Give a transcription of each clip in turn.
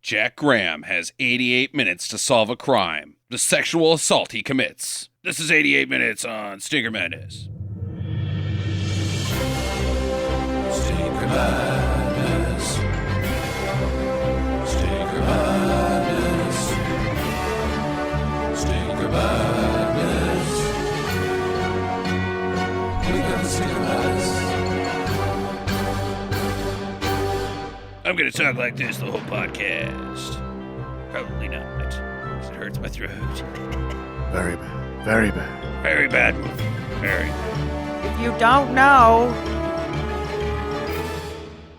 Jack Graham has 88 minutes to solve a crime. The sexual assault he commits. This is 88 Minutes on Stinker Madness. Stinker Madness. Stinker Madness. Stinker Madness. We got the Stinker Madness. I'm going to talk like this the whole podcast. Probably not, because it hurts my throat. Very bad. Very bad. Very bad movie. Very. If you don't know,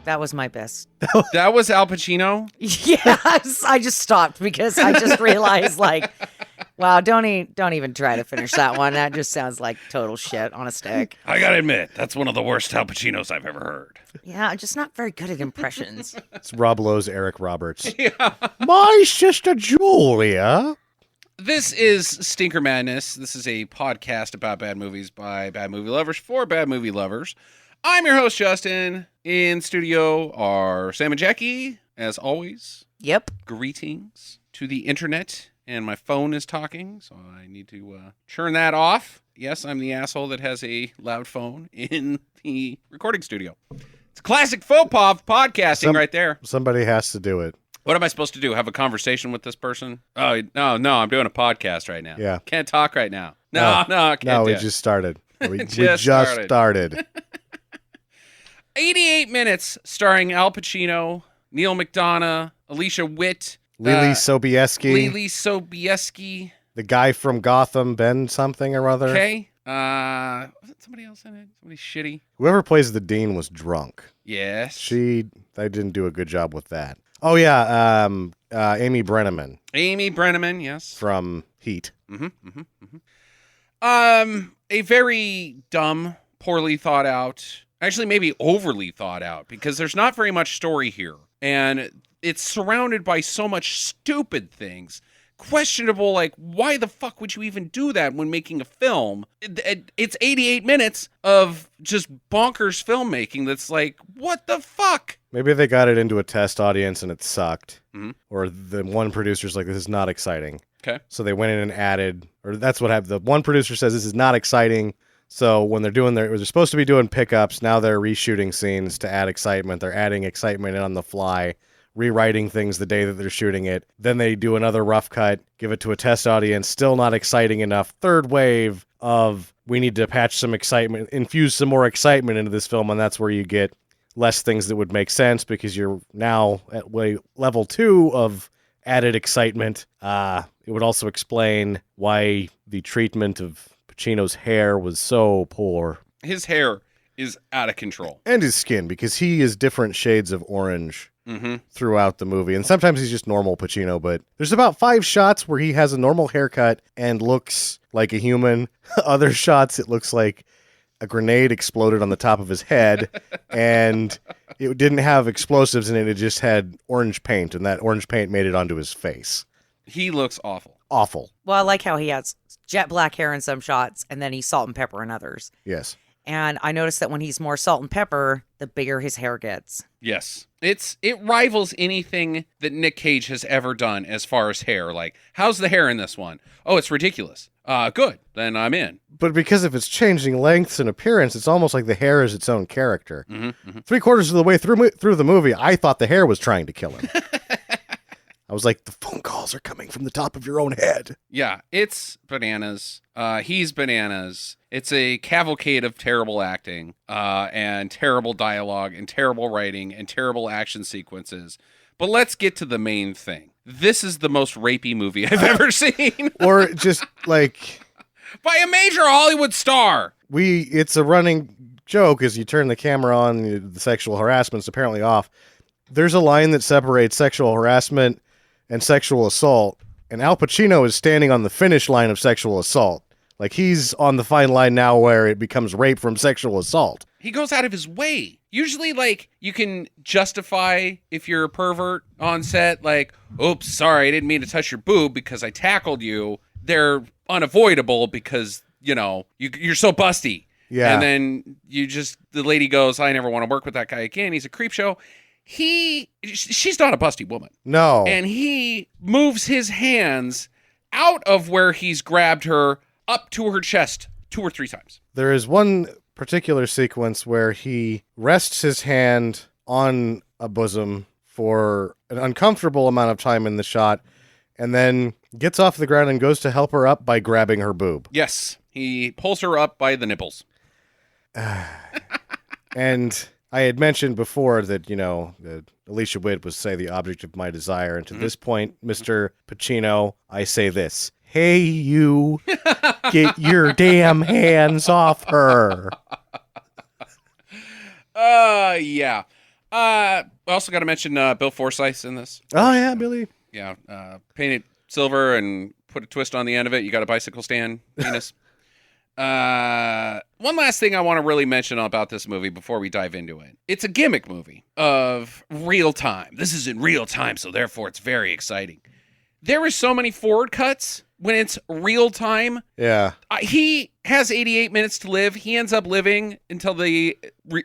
that was my best. That was Al Pacino? Yes, I just stopped because I just realized, like, wow, don't even try to finish that one. That just sounds like total shit on a stick. I got to admit, that's one of the worst Al Pacinos I've ever heard. Yeah, I'm just not very good at impressions. It's Rob Lowe's Eric Roberts. Yeah. My sister Julia. This is Stinker Madness. This is a podcast about bad movies by bad movie lovers for bad movie lovers. I'm your host, Justin. In studio are Sam and Jackie, as always. Yep. Greetings to the internet. And my phone is talking, so I need to turn that off. Yes, I'm the asshole that has a loud phone in the recording studio. It's classic faux pas podcasting right there. Somebody has to do it. What am I supposed to do? Have a conversation with this person? Oh, no, I'm doing a podcast right now. Yeah. Can't talk right now. No, I can't No, do we it. just started. We Just just started. 88 Minutes starring Al Pacino, Neil McDonough, Alicia Witt, Leelee Sobieski. Leelee Sobieski. The guy from Gotham, Ben something or other. Okay. Was it somebody else in it? Somebody shitty? Whoever plays the dean was drunk. Yes. They didn't do a good job with that. Oh, yeah. Amy Brenneman Amy Brenneman, yes. from Heat. A very dumb, poorly thought out, actually maybe overly thought out, because there's not very much story here. And it's surrounded by so much stupid things. Questionable, like, why the fuck would you even do that when making a film? It's 88 minutes of just bonkers filmmaking that's like, what the fuck? Maybe they got it into a test audience and it sucked. Mhm. Or the one producer's like, this is not exciting. Okay. So they went in and added, or that's what happened. The one producer says this is not exciting. So when they're supposed to be doing pickups, now they're reshooting scenes to add excitement. They're adding excitement in on the fly, rewriting things the day that they're shooting it. Then they do another rough cut, give it to a test audience, still not exciting enough. Third wave of, we need to patch some excitement, infuse some more excitement into this film, and that's where you get less things that would make sense because you're now at level 2 of added excitement. It would also explain why the treatment of Pacino's hair was so poor. His hair is out of control. And his skin, because he is different shades of orange throughout the movie. And sometimes he's just normal Pacino, but there's about 5 shots where he has a normal haircut and looks like a human. Other shots, it looks like a grenade exploded on the top of his head, and it didn't have explosives in it. It just had orange paint, and that orange paint made it onto his face. He looks awful. Awful. Well, I like how he has jet black hair in some shots, and then he's salt and pepper in others. Yes. And I noticed that when he's more salt and pepper, the bigger his hair gets. Yes. It rivals anything that Nick Cage has ever done as far as hair. Like, how's the hair in this one? Oh, it's ridiculous. Good. Then I'm in. But because of its changing lengths and appearance, it's almost like the hair is its own character. 3/4 of the way through the movie, I thought the hair was trying to kill him. I was like, the phone calls are coming from the top of your own head. Yeah, it's bananas. He's bananas. It's a cavalcade of terrible acting, and terrible dialogue, and terrible writing, and terrible action sequences. But let's get to the main thing. This is the most rapey movie I've ever seen. Or just like... by a major Hollywood star. It's a running joke as you turn the camera on, the sexual harassment's apparently off. There's a line that separates sexual harassment and sexual assault, and Al Pacino is standing on the finish line of sexual assault. Like, he's on the fine line now where it becomes rape from sexual assault. He goes out of his way. Usually, like, you can justify if you're a pervert on set, like, oops, sorry, I didn't mean to touch your boob because I tackled you. They're unavoidable because, you're so busty. Yeah. And then the lady goes, I never want to work with that guy again. He's a creep show. she's not a busty woman. No. And he moves his hands out of where he's grabbed her up to her chest 2 or 3 times. There is one particular sequence where he rests his hand on a bosom for an uncomfortable amount of time in the shot, and then gets off the ground and goes to help her up by grabbing her boob. Yes, he pulls her up by the nipples. And I had mentioned before that, that Alicia Witt was, say, the object of my desire. And to this point, Mr. Pacino, I say this. Hey, you, get your damn hands off her. Yeah. I also got to mention Bill Forsythe's in this. Oh, yeah, Billy. Yeah, paint it silver and put a twist on the end of it. You got a bicycle stand penis. One last thing I want to really mention about this movie before we dive into it. It's a gimmick movie of real time. This is in real time, so therefore it's very exciting. There are so many forward cuts when it's real time. Yeah. He has 88 minutes to live. He ends up living until the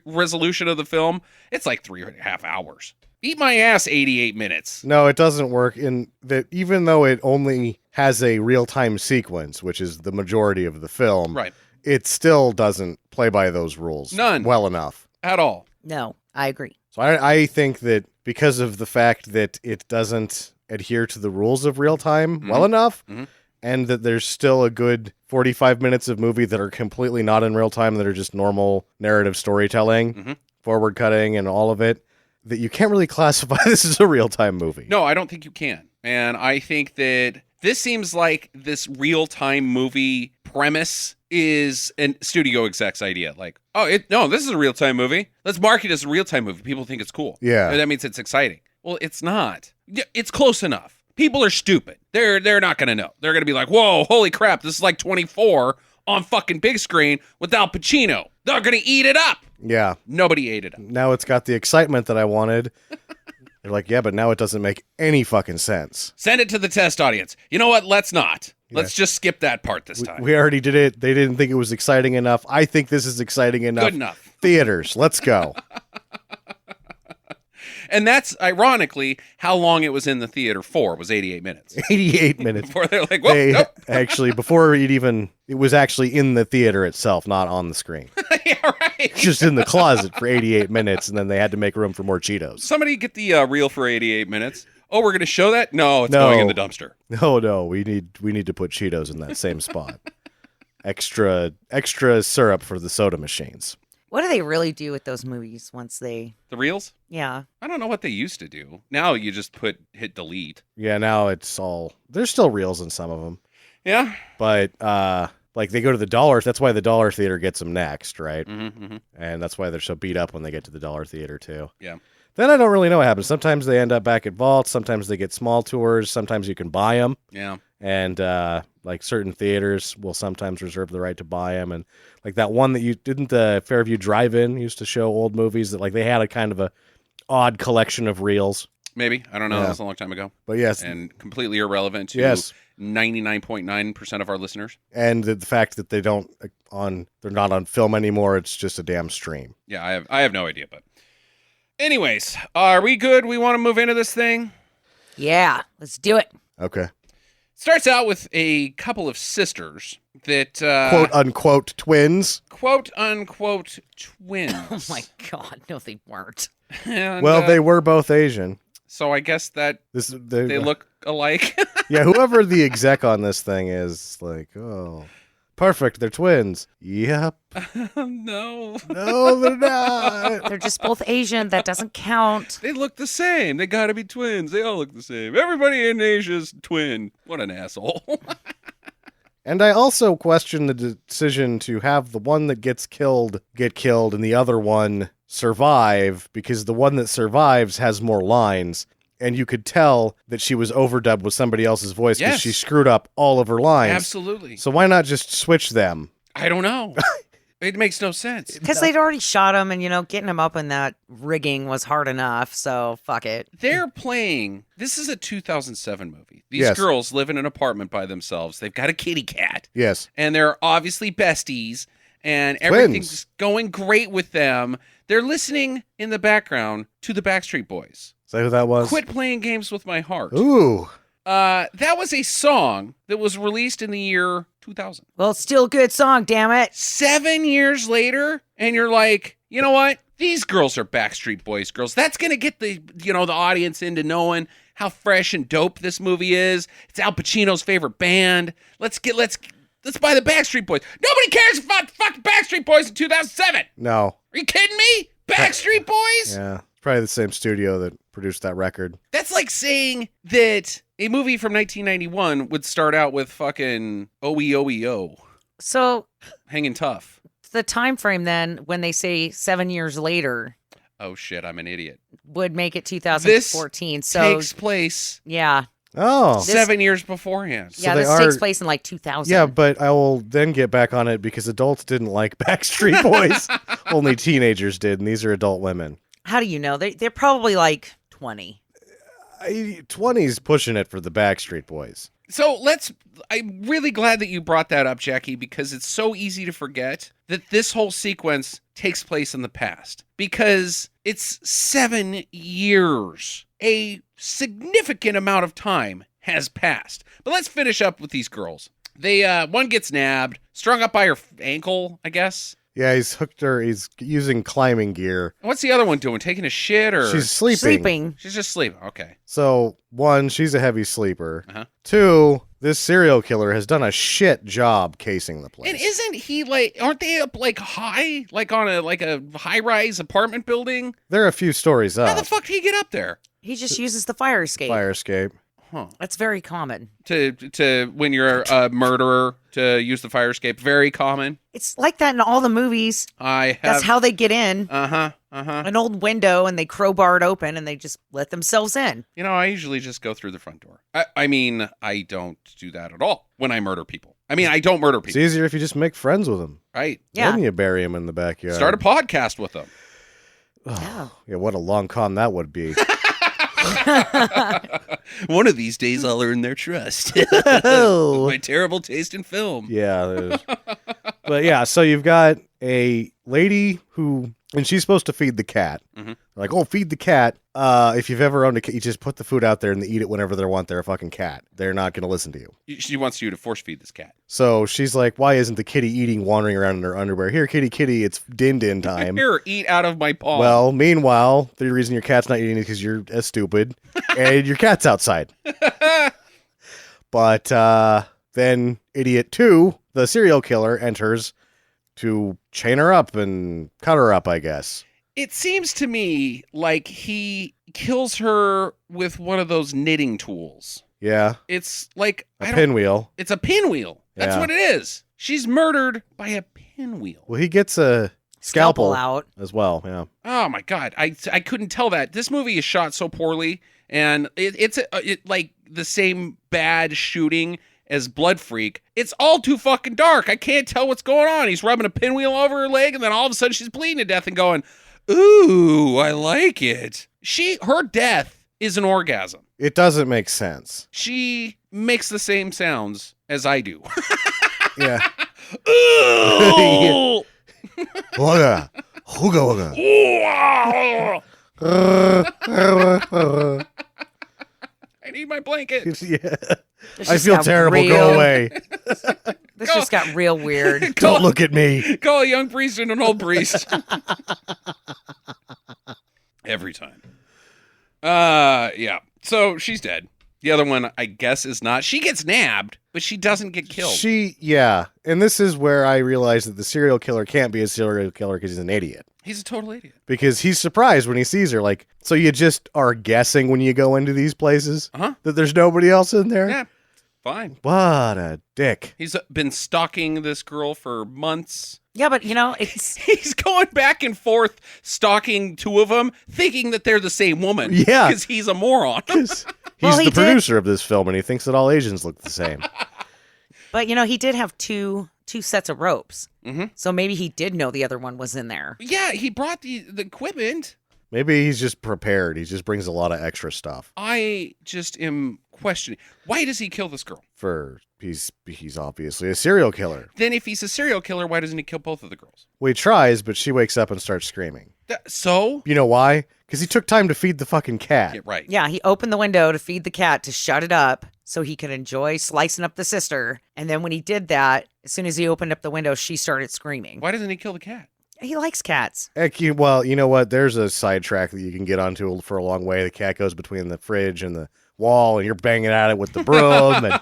resolution of the film. It's like 3.5 hours. Eat my ass, 88 minutes. No, it doesn't work in that. Even though it only has a real-time sequence, which is the majority of the film, Right. It still doesn't play by those rules None. well enough. At all. No, I agree. So I think that because of the fact that it doesn't adhere to the rules of real time well enough, and that there's still a good 45 minutes of movie that are completely not in real time, that are just normal narrative storytelling, forward cutting and all of it, that you can't really classify this as a real-time movie. No, I don't think you can. And I think that this seems like this real-time movie premise is a studio exec's idea. Like, no, this is a real-time movie. Let's market it as a real-time movie. People think it's cool. Yeah. And that means it's exciting. Well, it's not. It's close enough. People are stupid. They're not going to know. They're going to be like, whoa, holy crap, this is like 24 on fucking big screen with Al Pacino. They're going to eat it up. Yeah. Nobody ate it up. Now it's got the excitement that I wanted. They're like, yeah, but now it doesn't make any fucking sense. Send it to the test audience. You know what? Let's not. Let's just skip that part this time. We already did it. They didn't think it was exciting enough. I think this is exciting enough. Good enough. Theaters, let's go. And that's, ironically, how long it was in the theater for, was 88 minutes. 88 minutes. Before they're like, whoa, They nope. actually, before it was actually in the theater itself, not on the screen. Yeah, right. Just in the closet for 88 minutes, and then they had to make room for more Cheetos. Somebody get the reel for 88 minutes. Oh, we're going to show that? No, it's No. going in the dumpster. No, we need to put Cheetos in that same spot. Extra syrup for the soda machines. What do they really do with those movies once they? The reels? Yeah. I don't know what they used to do. Now you just hit delete. Yeah, now it's all, there's still reels in some of them. Yeah. But like they go to the dollar. That's why the dollar theater gets them next, right? Mm-hmm. And that's why they're so beat up when they get to the dollar theater too. Yeah. Then I don't really know what happens. Sometimes they end up back at vaults. Sometimes they get small tours. Sometimes you can buy them. Yeah. And like certain theaters will sometimes reserve the right to buy them. And like that one that you didn't, the Fairview Drive-In used to show old movies that like they had a kind of a odd collection of reels. Maybe. I don't know. Yeah. That was a long time ago. But yes. And completely irrelevant to Yes. 99.9% of our listeners. And the fact that they're not on film anymore. It's just a damn stream. Yeah, I have no idea. But anyways, are we good? We want to move into this thing? Yeah. Let's do it. Okay. Starts out with a couple of sisters that Quote unquote twins. quote unquote twins. Oh my God. No, they weren't. And, Well, they were both Asian. so I guess that they look alike. Yeah, whoever the exec on this thing is, like, oh, perfect, they're twins. Yep. No. No, they're not. They're just both Asian. That doesn't count. They look the same. They gotta be twins. They all look the same. Everybody in Asia's twin. What an asshole. And I also question the decision to have the one that gets killed get killed and the other one survive, because the one that survives has more lines. And you could tell that she was overdubbed with somebody else's voice because Yes. she screwed up all of her lines. Absolutely. So why not just switch them? I don't know. It makes no sense. Because they'd already shot him, and getting him up in that rigging was hard enough. So fuck it. They're playing. This is a 2007 movie. These Yes. girls live in an apartment by themselves. They've got a kitty cat, Yes. and they're obviously besties, and Twins. everything's going great with them. they're listening in the background to the Backstreet Boys. Is that who that was? Quit Playing Games with My Heart. Ooh. That was a song that was released in the year 2000. Well, it's still a good song, damn it. 7 years later, and you're like, you know what? These girls are Backstreet Boys girls. That's gonna get the audience into knowing how fresh and dope this movie is. It's Al Pacino's favorite band. Let's buy the Backstreet Boys. Nobody cares about fucking Backstreet Boys in 2007. No. Are you kidding me? Backstreet Boys? Yeah. It's probably the same studio that produced that record. That's like saying that a movie from 1991 would start out with fucking OEOEO. So Hanging Tough. the time frame then, when they say 7 years later, Oh shit, I'm an idiot. would make it 2014. So Takes place yeah, Oh. 7 years beforehand. So yeah, they this are- takes place in like 2000. Yeah, but I will then get back on it because adults didn't like Backstreet Boys. Only teenagers did, and these are adult women. How do you know? They're probably like 20. 20's pushing it for the Backstreet Boys. So I'm really glad that you brought that up, Jackie, because it's so easy to forget that this whole sequence takes place in the past. Because it's 7 years. A significant amount of time has passed. But let's finish up with these girls. One gets nabbed, strung up by her ankle, I guess. Yeah, he's hooked her. He's using climbing gear. What's the other one doing? Taking a shit or? She's sleeping. Sleeping. She's just sleeping. Okay. So, one, she's a heavy sleeper. Uh-huh. Two, this serial killer has done a shit job casing the place. And isn't he aren't they up high? Like on a high-rise apartment building? There are a few stories How up. the fuck did he get up there? He just uses the fire escape. Fire escape. Huh. That's very common. To when you're a murderer to use the fire escape, very common. It's like that in all the movies. I have. That's how they get in. Uh-huh. An old window, and they crowbar it open, and they just let themselves in. I usually just go through the front door. I mean, I don't do that at all when I murder people. I mean, I don't murder It's people. easier if you just make friends with them. Right. Yeah. Then you bury them in the backyard. Start a podcast with them. Yeah. Yeah, what a long con that would be. One of these days, I'll earn their trust. Oh. My terrible taste in film. Yeah. there's- But yeah, so you've got a lady who, and she's supposed to feed the cat. Mhm. Like, oh, feed the cat. If you've ever owned a cat, you just put the food out there and they eat it whenever they want. They're a fucking cat. They're not going to listen to you. She wants you to force feed this cat. So she's like, why isn't the kitty eating, wandering around in her underwear? Here, kitty, kitty, it's din time. Here, eat out of my palm. Well, meanwhile, the reason your cat's not eating is because you're stupid and your cat's outside. But then Idiot 2, the serial killer, enters to chain her up and cut her up, I guess. It seems to me like he kills her with one of those knitting tools. Yeah, It's like a pinwheel. It's a pinwheel. That's Yeah. what it is. She's murdered by a pinwheel. Well, he gets a scalpel out. as well, yeah. Oh my god, I couldn't tell that. This movie is shot so poorly, and it's like the same bad shooting as Blood Freak. It's all too fucking dark. I can't tell what's going on. He's rubbing a pinwheel over her leg, and then all of a sudden she's bleeding to death and going, "Ooh, I like it." Her death is an orgasm. It doesn't make sense. She makes the same sounds as I do. Yeah. Ooh! Hooga. Hooga hooga. I need my blanket. Yeah. This I just feel got terrible. real- Go away. This just got real weird. Don't look at me. Call a young priest and an old priest. Every time. Yeah. So she's dead. The other one, I guess, is not. She gets nabbed, but she doesn't get killed. Yeah. And this is where I realized that the serial killer can't be a serial killer because he's an idiot. He's a total idiot. Because he's surprised when he sees her. Like, so you just are guessing when you go into these places Uh-huh. that there's nobody else in there? Yeah. Fine. What a dick. He's been stalking this girl for months. Yeah, but it's He's going back and forth stalking two of them, thinking that they're the same woman. Yeah. Because he's a moron. He's Well, he the did- producer of this film and he thinks that all Asians look the same. but he did have two sets of ropes. Mhm. So maybe he did know the other one was in there. Yeah, he brought the equipment. Maybe he's just prepared. He just brings a lot of extra stuff. I just am questioning. Why does he kill this girl? He's obviously a serial killer. Then if he's a serial killer, why doesn't he kill both of the girls? Well, he tries, but she wakes up and starts screaming. So? You know why? Because he took time to feed the fucking cat. Yeah, right. Yeah, he opened the window to feed the cat to shut it up so he could enjoy slicing up the sister. And then when he did that, as soon as he opened up the window, she started screaming. Why doesn't he kill the cat? He likes cats. Heck, well, you know what? There's a sidetrack that you can get onto for a long way. The cat goes between the fridge and the wall, and you're banging at it with the broom. And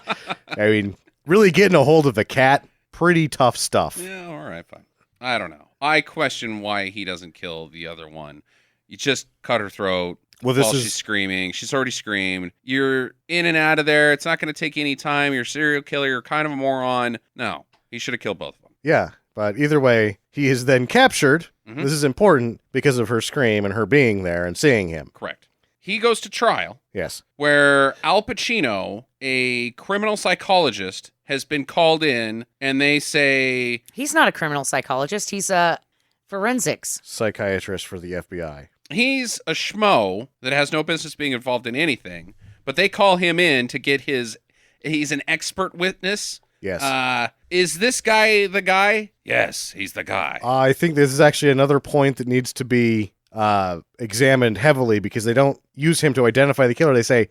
I mean, really getting a hold of the cat, pretty tough stuff. Yeah, all right, fine. I don't know. I question why he doesn't kill the other one. You just cut her throat Well, while she's screaming. She's already screamed. You're in and out of there. It's not going to take any time. You're a serial killer. You're kind of a moron. No, he should have killed both of them. Yeah, but either way, he is then captured. Mhm. This is important because of her scream and her being there and seeing him. Correct. He goes to trial Yes. where Al Pacino, a criminal psychologist, has been called in, and they say, He's not a criminal psychologist. He's a forensics. Psychiatrist for the FBI. he's a schmo that has no business being involved in anything, but they call him in to get he's an expert witness. Yes. Is this guy the guy? Yes, he's the guy. I think this is actually another point that needs to be examined heavily because they don't use him to identify the killer. They say,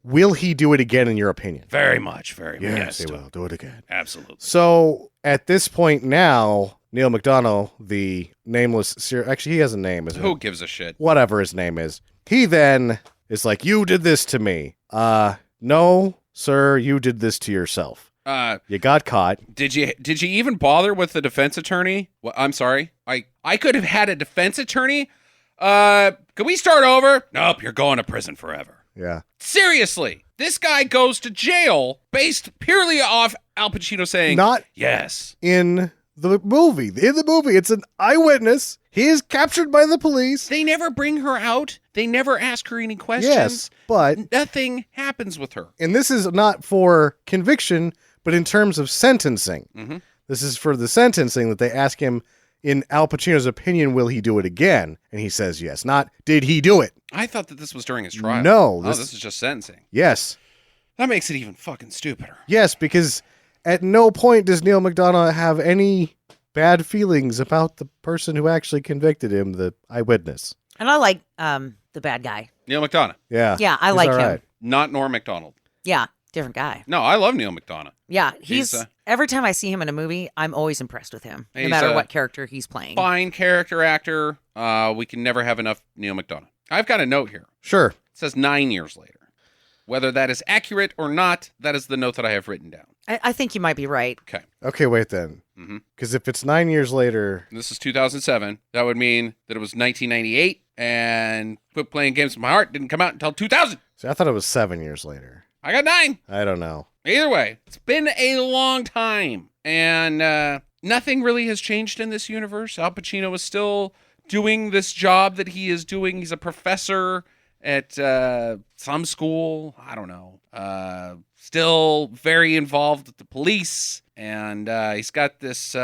will he do it again in your opinion? Very much, very much. Yes, he will do it again. Absolutely. So at this point now, Neil McDonough, the nameless actually he has a name, isn't Who it? gives a shit? Whatever his name is. He then is like, you did this to me. No, sir, you did this to yourself. You got caught. Did you even bother with the defense attorney? Well, I'm sorry. I could have had a defense attorney. Could we start over? Nope, you're going to prison forever. Yeah. Seriously, this guy goes to jail based purely off Al Pacino saying, Not yes. in the movie. In the movie, it's an eyewitness. He is captured by the police. They never bring her out. They never ask her any questions. Yes, but Nothing happens with her. and this is not for conviction, but in terms of sentencing. Mhm. This is for the sentencing that they ask him, in Al Pacino's opinion, will he do it again? And he says yes. Not, did he do it? I thought that this was during his trial. No, This is just sentencing. Yes. That makes it even fucking stupider. Yes, because at no point does Neil McDonough have any bad feelings about the person who actually convicted him, the eyewitness. And I like the bad guy. Neil McDonough, Yeah. Yeah, I He's like all him. right. not Norm MacDonald. Yeah, different guy. No, I love Neil McDonough. Yeah, He's, he's every time I see him in a movie, I'm always impressed with him, no He's, matter what character he's playing. Fine character actor. We can never have enough Neil McDonough. I've got a note here. Sure. It says 9 years later. Whether that is accurate or not, that is the note that I have written down. I think you might be right. Okay. Okay, wait then. Mhm. Because if it's 9 years later, This is 2007. That would mean that it was 1998 and Quit Playing Games with My Heart didn't come out until 2000. see, I thought it was 7 years later. I got 9. I don't know. Either way, it's been a long time, and nothing really has changed in this universe. Al Pacino is still doing this job that he is doing. He's a professor at some school. I don't know. Still very involved with the police, and he's got this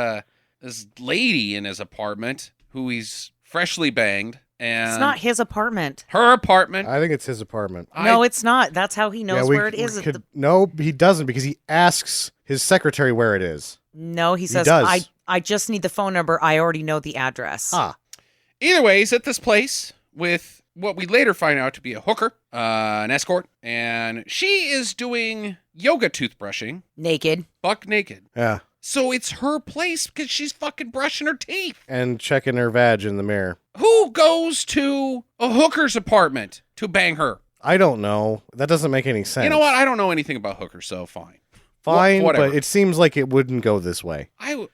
lady in his apartment who he's freshly banged. And It's not his apartment. her apartment. I think it's his apartment. No, it's not. That's how he knows where it is. No, he doesn't because he asks his secretary where it is. No, he says, does. I just need the phone number. I already know the address. Ah, Either way, he's at this place with what we later find out to be a hooker, an escort, and she is doing yoga toothbrushing, Naked. buck naked. yeah. So it's her place because she's fucking brushing her teeth. And checking her vag in the mirror. Who goes to a hooker's apartment to bang her? I don't know. That doesn't make any sense. You know what? I don't know anything about hookers, so fine. Fine, Whatever. but it seems like it wouldn't go this way. I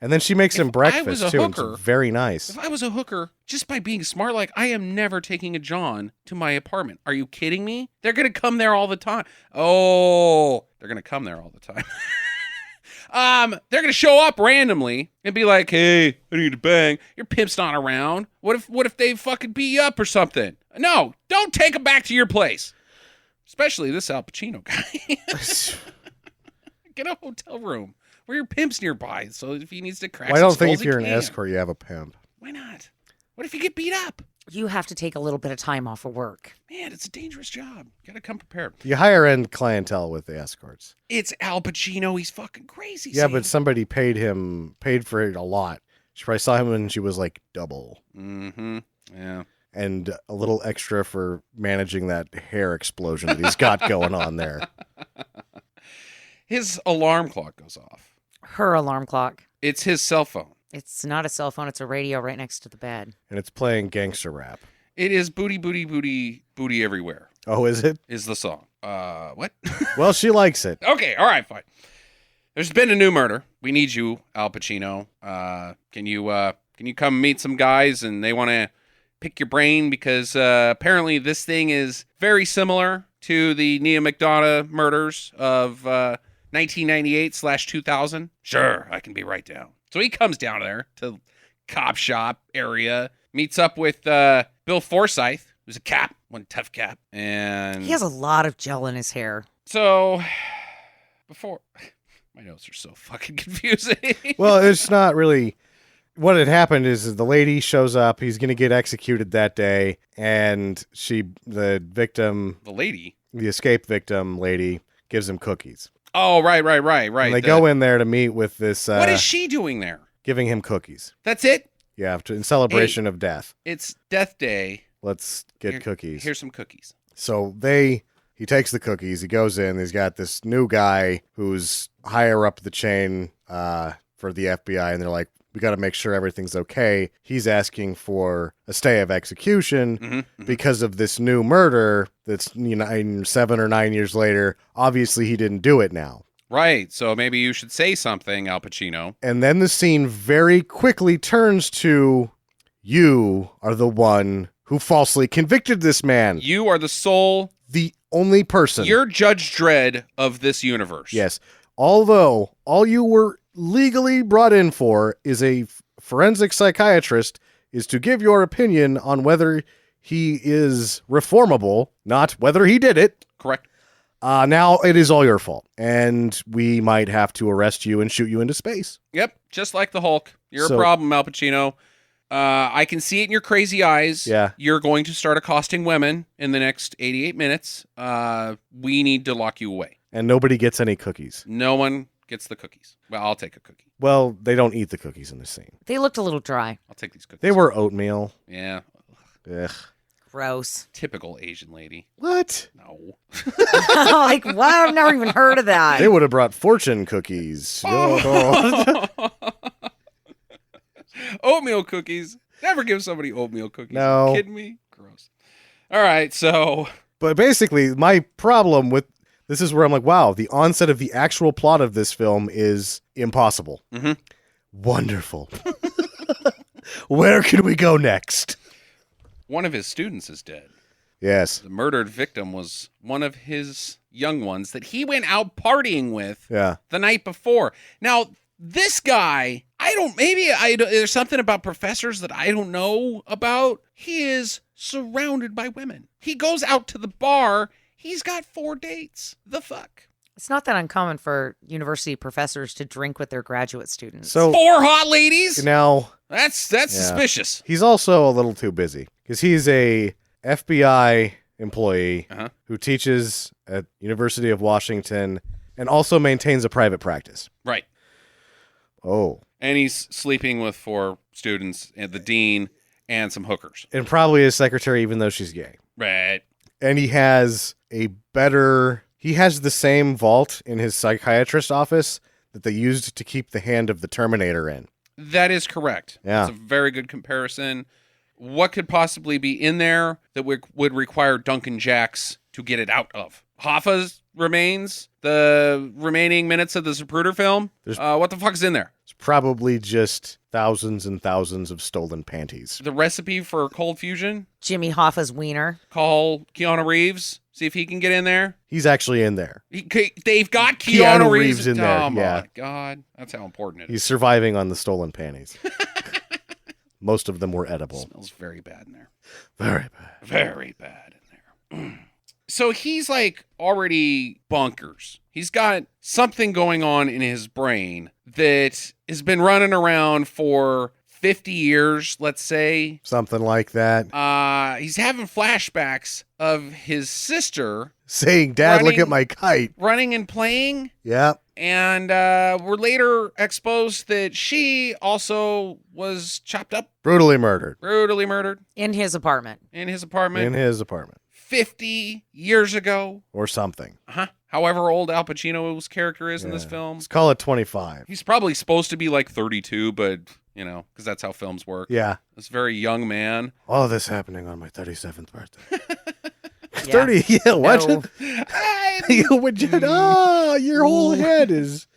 And then she makes him If I was breakfast a too. And hooker- it's very nice. If I was a hooker, just by being smart, like, I am never taking a John to my apartment. Are you kidding me? They're going to come there all the time. Oh, they're going to come there all the time. They're going to show up randomly and be like, hey, I need to bang. Your pimp's not around. What if they fucking beat you up or something? No, don't take them back to your place. Especially this Al Pacino guy. Get a hotel room where your pimp's nearby. So if he needs to crack Well, I some don't think skulls, if you're he an can. escort, you have a pimp. Why not? What if you get beat up? You have to take a little bit of time off of work. Man, it's a dangerous job. Got to come prepared. You higher end clientele with the escorts. It's Al Pacino. He's fucking crazy. Yeah, Sam. but somebody paid for it a lot. She probably saw him when she was like double. Mm-hmm. Yeah. And a little extra for managing that hair explosion that he's got going on there. His alarm clock goes off. Her alarm clock. It's his cell phone. It's not a cell phone. It's a radio right next to the bed. And it's playing gangster rap. It is booty, booty, booty, booty everywhere Oh, is it? is the song. What? Well, she likes it. Okay, all right, fine. There's been a new murder. We need you, Al Pacino. Can you come meet some guys and they want to pick your brain because apparently this thing is very similar to the Nia McDonough murders of 1998/2000. Sure, I can be right down. So he comes down there to cop shop area, meets up with Bill Forsythe, who's a cop, one tough cop, and He has a lot of gel in his hair. so before my notes are so fucking confusing. Well, it's not really. What had happened is the lady shows up. He's going to get executed that day. And the victim, The lady. the escape victim lady, gives him cookies. Oh, right. And they go in there to meet with this, What is she doing there? giving him cookies. That's it? Yeah, in celebration of death. It's Death Day. Let's get cookies. Here's some cookies. So he takes the cookies. He goes in. He's got this new guy who's higher up the chain for the FBI. And they're like, we got to make sure everything's okay. He's asking for a stay of execution because of this new murder that's 7 or 9 years later. Obviously, he didn't do it now. Right. So maybe you should say something, Al Pacino. And then the scene very quickly turns to, you are the one who falsely convicted this man. You are the only person. You're Judge Dredd of this universe. Yes. Although all you were legally brought in for is a forensic psychiatrist is to give your opinion on whether he is reformable, not whether he did it. Correct. Now it is all your fault, and we might have to arrest you and shoot you into space. Yep. Just like the Hulk. You're So- a problem, Al Pacino. I can see it in your crazy eyes. Yeah. You're going to start accosting women in the next 88 minutes. We need to lock you away. And nobody gets any cookies. No one gets the cookies. Well, I'll take a cookie. Well, they don't eat the cookies in this scene. They looked a little dry. I'll take these cookies. They were oatmeal. Yeah. Ugh. Gross. Typical Asian lady. What? No. Like, what? I've never even heard of that. They would have brought fortune cookies. Oatmeal cookies. Never give somebody oatmeal cookies. No. Are you kidding me? Gross. All right, so But basically, my problem with this is where I'm like, wow, the onset of the actual plot of this film is impossible. Mhm. Wonderful. Where can we go next? one of his students is dead. Yes. The murdered victim was one of his young ones that he went out partying with Yeah. the night before. Now, this guy, there's something about professors that I don't know about. He is surrounded by women. He goes out to the bar. He's got 4 dates. The fuck? It's not that uncommon for university professors to drink with their graduate students. So 4 hot ladies? now That's suspicious. he's also a little too busy because he's a FBI employee who teaches at University of Washington and also maintains a private practice. Right. Oh. And he's sleeping with 4 students and the dean and some hookers. And probably his secretary, even though she's gay. Right. And he has the same vault in his psychiatrist office that they used to keep the hand of the Terminator in. That is correct. Yeah. It's a very good comparison. What could possibly be in there that would require Duncan Jacks to get it out of? Hoffa's remains? The remaining minutes of the Zapruder film? What the fuck is in there? It's probably just thousands and thousands of stolen panties. The recipe for cold fusion? Jimmy Hoffa's wiener. Call Keanu Reeves. See if he can get in there. He's actually in there. They've got Keanu Keanu Reeves in there, Oh my yeah. God. That's how important it is. He's surviving on the stolen panties. Most of them were edible. Smells very bad in there. Very bad. Very bad in there. So he's like already bonkers. He's got something going on in his brain that has been running around for 50 years, let's say. Something like that. He's having flashbacks of his sister Saying, Dad, look running- at my kite. running and playing. Yeah. And we're later exposed that she also was chopped up, Brutally murdered. brutally murdered In his apartment. in his apartment In his apartment. 50 years ago. Or something. However old Al Pacino's character is in this Yeah. film. Let's call it 25. He's probably supposed to be like 32, but, you know, because that's how films work. Yeah. This very young man. All of this happening on my 37th birthday. Yeah. 30? Yeah, what? No. Your whole head is...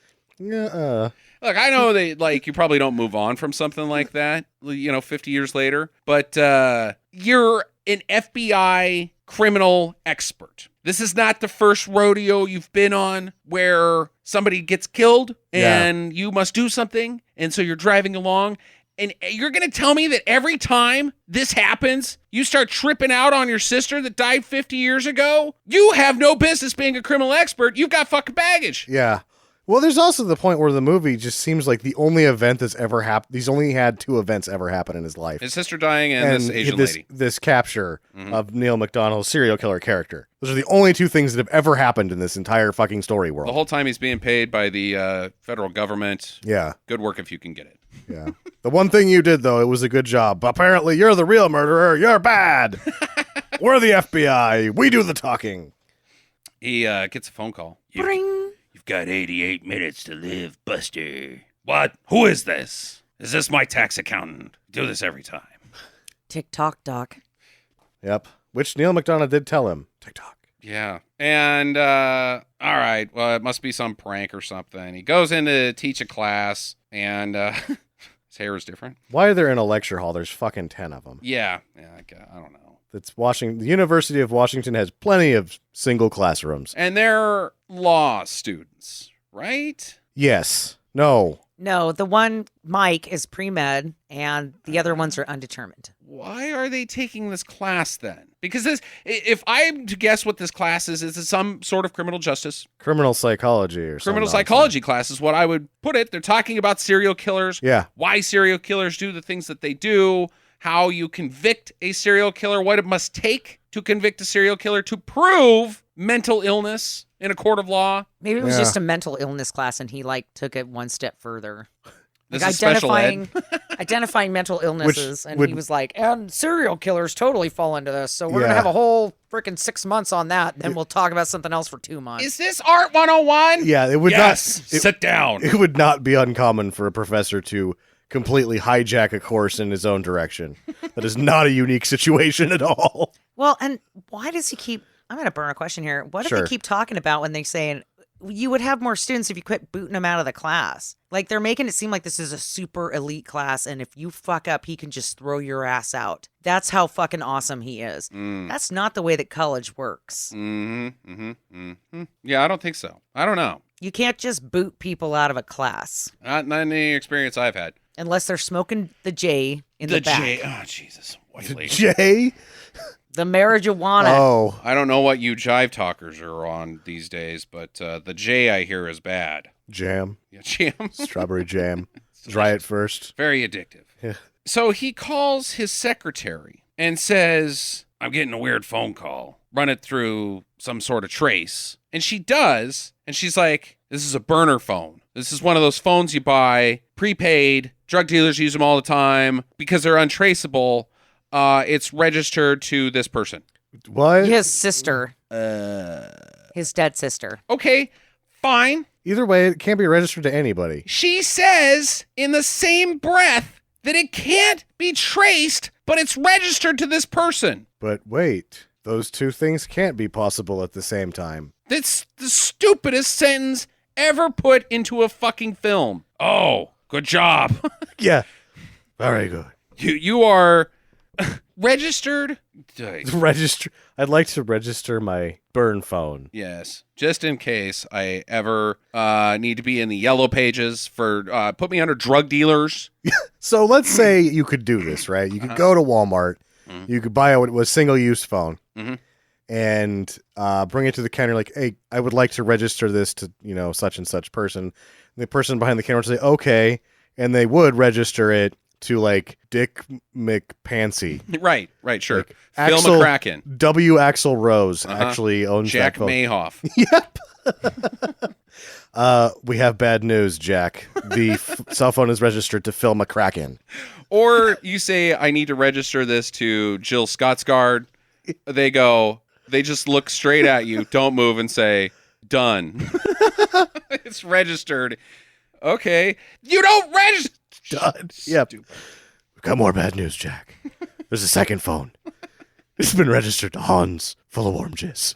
Look, I know that, like, you probably don't move on from something like that, 50 years later, but you're an FBI criminal expert. This is not the first rodeo you've been on where somebody gets killed and you must do something, and so you're driving along, and you're going to tell me that every time this happens, you start tripping out on your sister that died 50 years ago? You have no business being a criminal expert. You've got fucking baggage. Yeah. Well, there's also the point where the movie just seems like the only event that's ever happened. He's only had 2 events ever happen in his life. His sister dying and this Asian lady. This capture of Neil McDonald's serial killer character. Those are the only 2 things that have ever happened in this entire fucking story world. The whole time he's being paid by the federal government. Yeah. Good work if you can get it. Yeah. The one thing you did, though, it was a good job. Apparently, you're the real murderer. You're bad. We're the FBI. We do the talking. He gets a phone call. Bring. You've got 88 minutes to live, Buster. What? Who is this? Is this my tax accountant? Do this every time. TikTok, Doc. Yep. Which Neil McDonough did tell him. TikTok. Yeah. And, all right. Well, it must be some prank or something. He goes in to teach a class, and his hair is different. Why they're in a lecture hall? There's fucking 10 of them. Yeah. I don't know. It's Washington. The University of Washington has plenty of single classrooms. And they're law students, right? Yes. No. No, the one, Mike, is pre-med, and the other ones are undetermined. Why are they taking this class then? Because this, if I'm to guess what this class is some sort of criminal justice. Criminal psychology or something. Criminal psychology class is what I would put it. They're talking about serial killers. Yeah. Why serial killers do the things that they do. How you convict a serial killer. What it must take to convict a serial killer to prove mental illness in a court of law. Maybe it was Yeah. just a mental illness class, and he took it one step further. This is special ed. Identifying mental illnesses, and would- he was like, and serial killers totally fall into this, so we're Yeah. gonna have a whole freaking 6 months on that. Then we'll talk about something else for 2 months. Is this Art 101? Yeah, it would Yes. not. Sit down. It would not be uncommon for a professor to completely hijack a course in his own direction. That is not a unique situation at all. Well, and why does he keep? I'm gonna burn a question here. What do Sure. they keep talking about when they say you would have more students if you quit booting them out of the class? Like they're making it seem like this is a super elite class, and if you fuck up, he can just throw your ass out. That's how fucking awesome he is. That's not the way that college works. Yeah, I don't think so. I don't know. You can't just boot people out of a class Not in any experience I've had. unless they're smoking the J in the back. J. Oh, Jesus. White lady. Jay? The marijuana. Oh. I don't know what you jive talkers are on these days, but the J I hear is bad. Jam. Yeah, jam. Strawberry jam. Try it first. Very addictive. Yeah. So he calls his secretary and says, I'm getting a weird phone call. Run it through some sort of trace. And she does. And she's like, this is a burner phone. This is one of those phones you buy prepaid. Drug dealers use them all the time because they're untraceable. It's registered to this person. What? His sister. His dead sister. Okay, fine. Either way, it can't be registered to anybody. She says in the same breath that it can't be traced, but it's registered to this person. But wait, those 2 things can't be possible at the same time. That's the stupidest sentence ever put into a fucking film. Oh, good job. Yeah. Very good. You are registered. Register. I'd like to register my burn phone. Yes, just in case I ever need to be in the yellow pages for put me under drug dealers. So let's say you could do this, right? You could go to Walmart. You could buy a single-use phone and bring it to the counter like, hey, I would like to register this to, such and such person. And the person behind the counter would say, okay. And they would register it to like Dick McPancy. Right, sure. Like, Phil Axel- McCracken, W. Axel Rose Uh-huh. actually owns Jack that phone. Mayhoff. We have bad news, Jack. The cell phone is registered to Phil McCracken. Or you say, I need to register this to Jill Scotsguard. They just look straight at you, don't move, and say, done. It's registered. Okay. You don't register. Done. Yep. We've got more bad news, Jack. There's a second phone. It's been registered to Hans, full of warm jizz.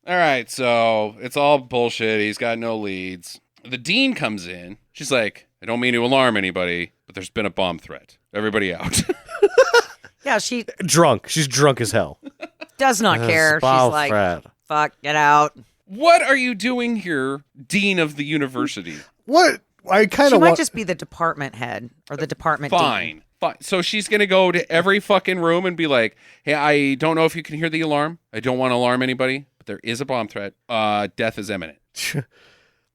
All right, so it's all bullshit. He's got no leads. The dean comes in. She's like, I don't mean to alarm anybody, but there's been a bomb threat. Everybody out. Yeah, she Drunk. She's drunk as hell. does not care. She's like, Fred. fuck, get out. What are you doing here, dean of the university? What? I kind She of might want. just be the department head or the department dean. Fine. So she's going to go to every fucking room and be like, hey, I don't know if you can hear the alarm. I don't want to alarm anybody, but there is a bomb threat. Death is imminent.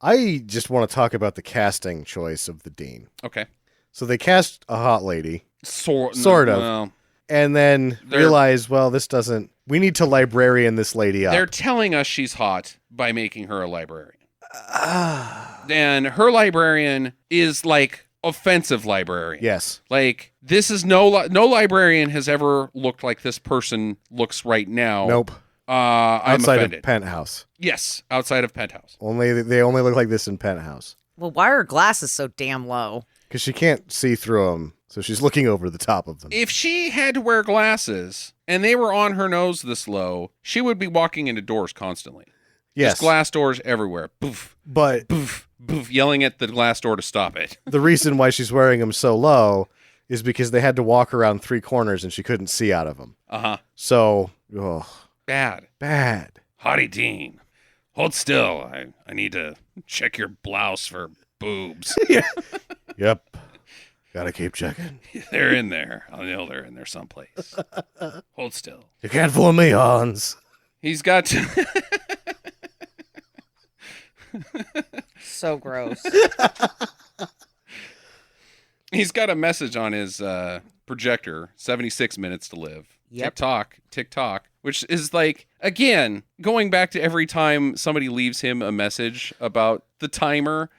I just want to talk about the casting choice of the dean. Okay. So they cast a hot lady, Sort of. Well, and then realize, well, this doesn't. We need to librarian this lady up. they're telling us she's hot by making her a librarian. And her librarian is like offensive librarian. Yes. Like this is no librarian has ever looked like this person looks right now. Nope. I'm Outside offended. of Penthouse. Yes, outside of Penthouse. They only look like this in Penthouse Well, why are her glasses so damn low? because she can't see through them, so she's looking over the top of them. If she had to wear glasses and they were on her nose this low, she would be walking into doors constantly. Yes, Just glass doors everywhere. Boof, but boof, boof, yelling at the glass door to stop it. the reason why she's wearing them so low is because they had to walk around 3 corners and she couldn't see out of them. Uh-huh. So, Bad. bad. Hottie Dean. Hold still. I need to check your blouse for boobs. Yep. Gotta keep checking. They're in there. I know they're in there someplace. Hold still. You can't fool me, Hans. He's got to... So gross. He's got a message on his projector, 76 minutes to live. Yep. Tick tock, which is like, again, going back to every time somebody leaves him a message about the timer.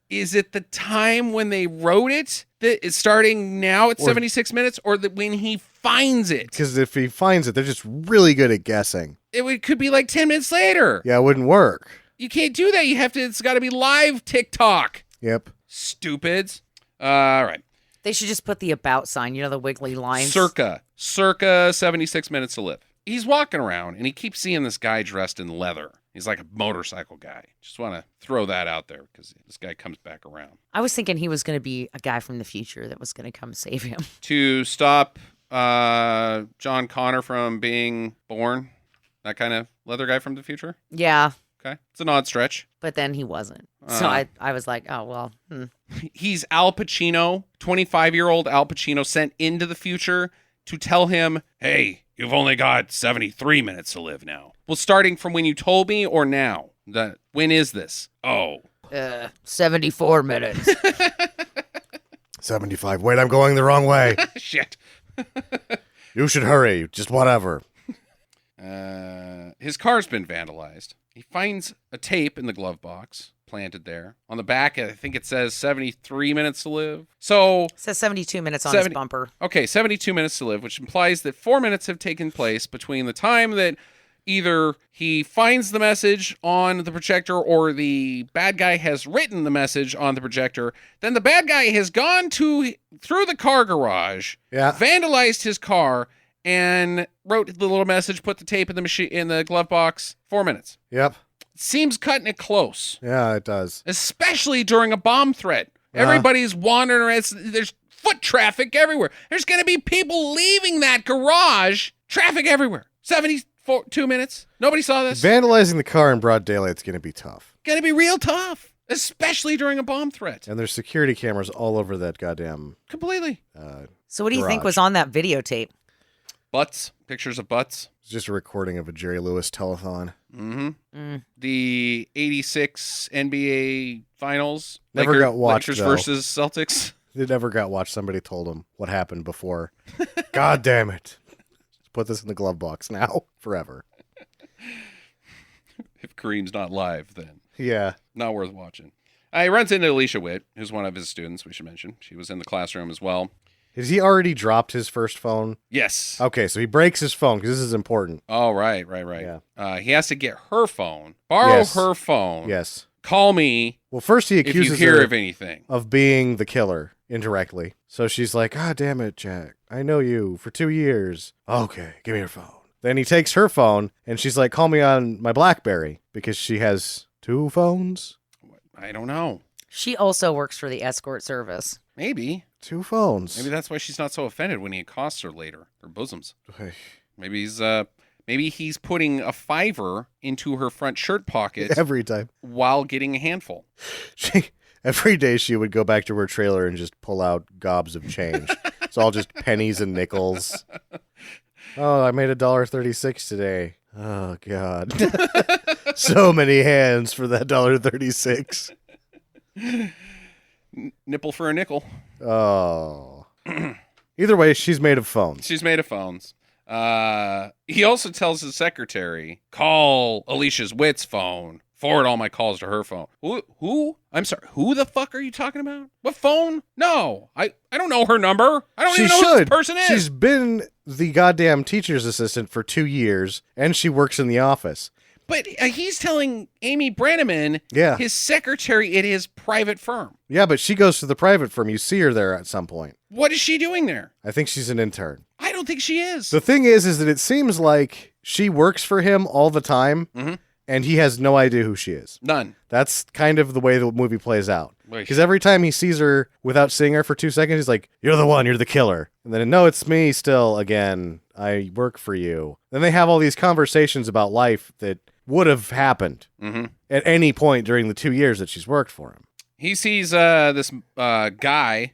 Is it the time when they wrote it that it's starting now at 76 minutes, or when he finds it? Because if he finds it, they're just really good at guessing. Could be like 10 minutes later. Yeah, it wouldn't work. You can't do that. It's got to be live TikTok. Yep. Stupids. All right. They should just put the about sign, the wiggly lines. Circa 76 minutes to live. He's walking around and he keeps seeing this guy dressed in leather. He's like a motorcycle guy. Just want to throw that out there because this guy comes back around. I was thinking he was going to be a guy from the future that was going to come save him. To stop John Connor from being born, that kind of leather guy from the future. Yeah, Okay. It's an odd stretch. but then he wasn't. So I was like, oh, well. He's Al Pacino, 25-year-old Al Pacino sent into the future to tell him, hey, you've only got 73 minutes to live now. Well, starting from when you told me or now? When is this? Oh. 74 minutes. 75. Wait, I'm going the wrong way. Shit. You should hurry. Just whatever. His car's been vandalized. He finds a tape in the glove box planted there. On the back, I think it says 73 minutes to live. So, It says 72 minutes on his bumper. okay, 72 minutes to live, which implies that 4 minutes have taken place between the time that either he finds the message on the projector or the bad guy has written the message on the projector. Then the bad guy has gone through the car garage, vandalized his car, and wrote the little message, put the tape in the machine in the glove box. 4 minutes. Yep. Seems cutting it close, Yeah, it does. especially during a bomb threat. Everybody's wandering around. There's foot traffic everywhere. There's going to be people leaving that garage. Traffic everywhere. 72 minutes. Nobody saw this. Vandalizing the car in broad daylight is going to be tough. Going to be real tough, especially during a bomb threat. And there's security cameras all over that goddamn. Completely. So what do you think garage. was on that videotape? Butts. Pictures of butts. It's just a recording of a Jerry Lewis telethon. The 86 NBA Finals. Never got watched, Lakers though. versus Celtics. They never got watched. Somebody told him what happened before. God damn it. Let's put this in the glove box now. Forever. If Kareem's not live, then Yeah. not worth watching. He runs into Alicia Witt, who's one of his students, we should mention. She was in the classroom as well. Has he already dropped his first phone? Yes. Okay, so he breaks his phone because this is important. Oh, right. Yeah. He has to get her phone, borrow Yes. her phone, Yes. call me Well, first he if accuses you hear her of anything. of being the killer indirectly. So she's like, God damn it, Jack. I know you for 2 years. Okay, give me your phone. Then he takes her phone and she's like, call me on my BlackBerry because she has 2 phones. I don't know. She also works for the escort service. Maybe. 2 phones. Maybe that's why she's not so offended when he accosts her later. Her bosoms. Maybe he's putting a $5 into her front shirt pocket Every time. while getting a handful. Every day she would go back to her trailer and just pull out gobs of change. It's all just pennies and nickels. Oh, I made $1.36 today. Oh, God. So many hands for that $1.36. Nipple for a nickel. Oh. Either way, she's made of phones. She's made of phones. He also tells his secretary, call Alicia Witt's phone. Forward all my calls to her phone. Who? I'm sorry. Who the fuck are you talking about? What phone? No. I don't know her number. I don't even know who this person is. She's been the goddamn teacher's assistant for 2 years, and she works in the office. But he's telling Amy Brenneman, Yeah. his secretary at his private firm. Yeah, but she goes to the private firm. You see her there at some point. What is she doing there? I think she's an intern. I don't think she is. The thing is that it seems like she works for him all the time, and he has no idea who she is. None. That's kind of the way the movie plays out. Wait. Because every time he sees her without seeing her for 2 seconds, he's like, you're the one, you're the killer. And then, no, it's me still again. I work for you. Then they have all these conversations about life that would have happened at any point during the 2 years that she's worked for him. He sees this guy.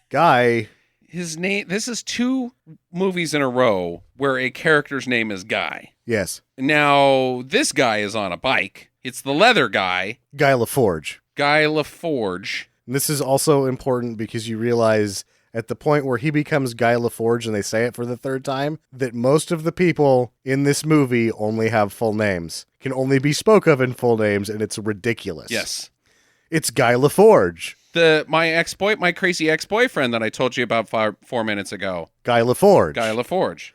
Guy. His name. This is 2 movies in a row where a character's name is Guy. Yes. Now, this guy is on a bike. It's the leather guy. Guy LaForge. Guy LaForge. And this is also important because you realize at the point where he becomes Guy LaForge and they say it for the 3rd time, that most of the people in this movie only have full names, can only be spoke of in full names, and it's ridiculous. Yes. It's Guy LaForge. My crazy ex-boyfriend that I told you about 4 minutes ago. Guy LaForge. Guy LaForge.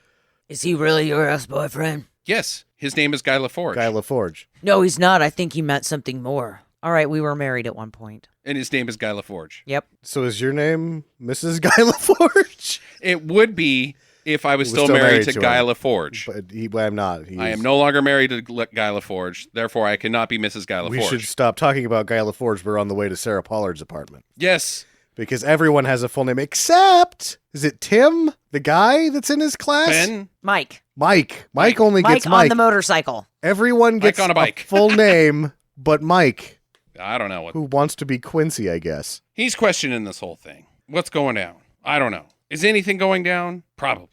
Is he really your ex-boyfriend? Yes. His name is Guy LaForge. Guy LaForge. No, he's not. I think he meant something more. All right, we were married at one point. And his name is Guy LaForge. Yep. So is your name Mrs. Guy LaForge? It would be if I was We're still married to Guy him. LaForge. But I'm not. I am no longer married to Guy LaForge. Therefore, I cannot be Mrs. Guy LaForge. We should stop talking about Guy LaForge. We're on the way to Sarah Pollard's apartment. Yes. Because everyone has a full name except, is it Tim, the guy that's in his class? Ben? Mike. Mike only gets Mike Mike. on the motorcycle. Everyone gets on a bike. full name, but Mike, I don't know what. who wants to be Quincy, I guess. He's questioning this whole thing. What's going down? I don't know. Is anything going down? Probably.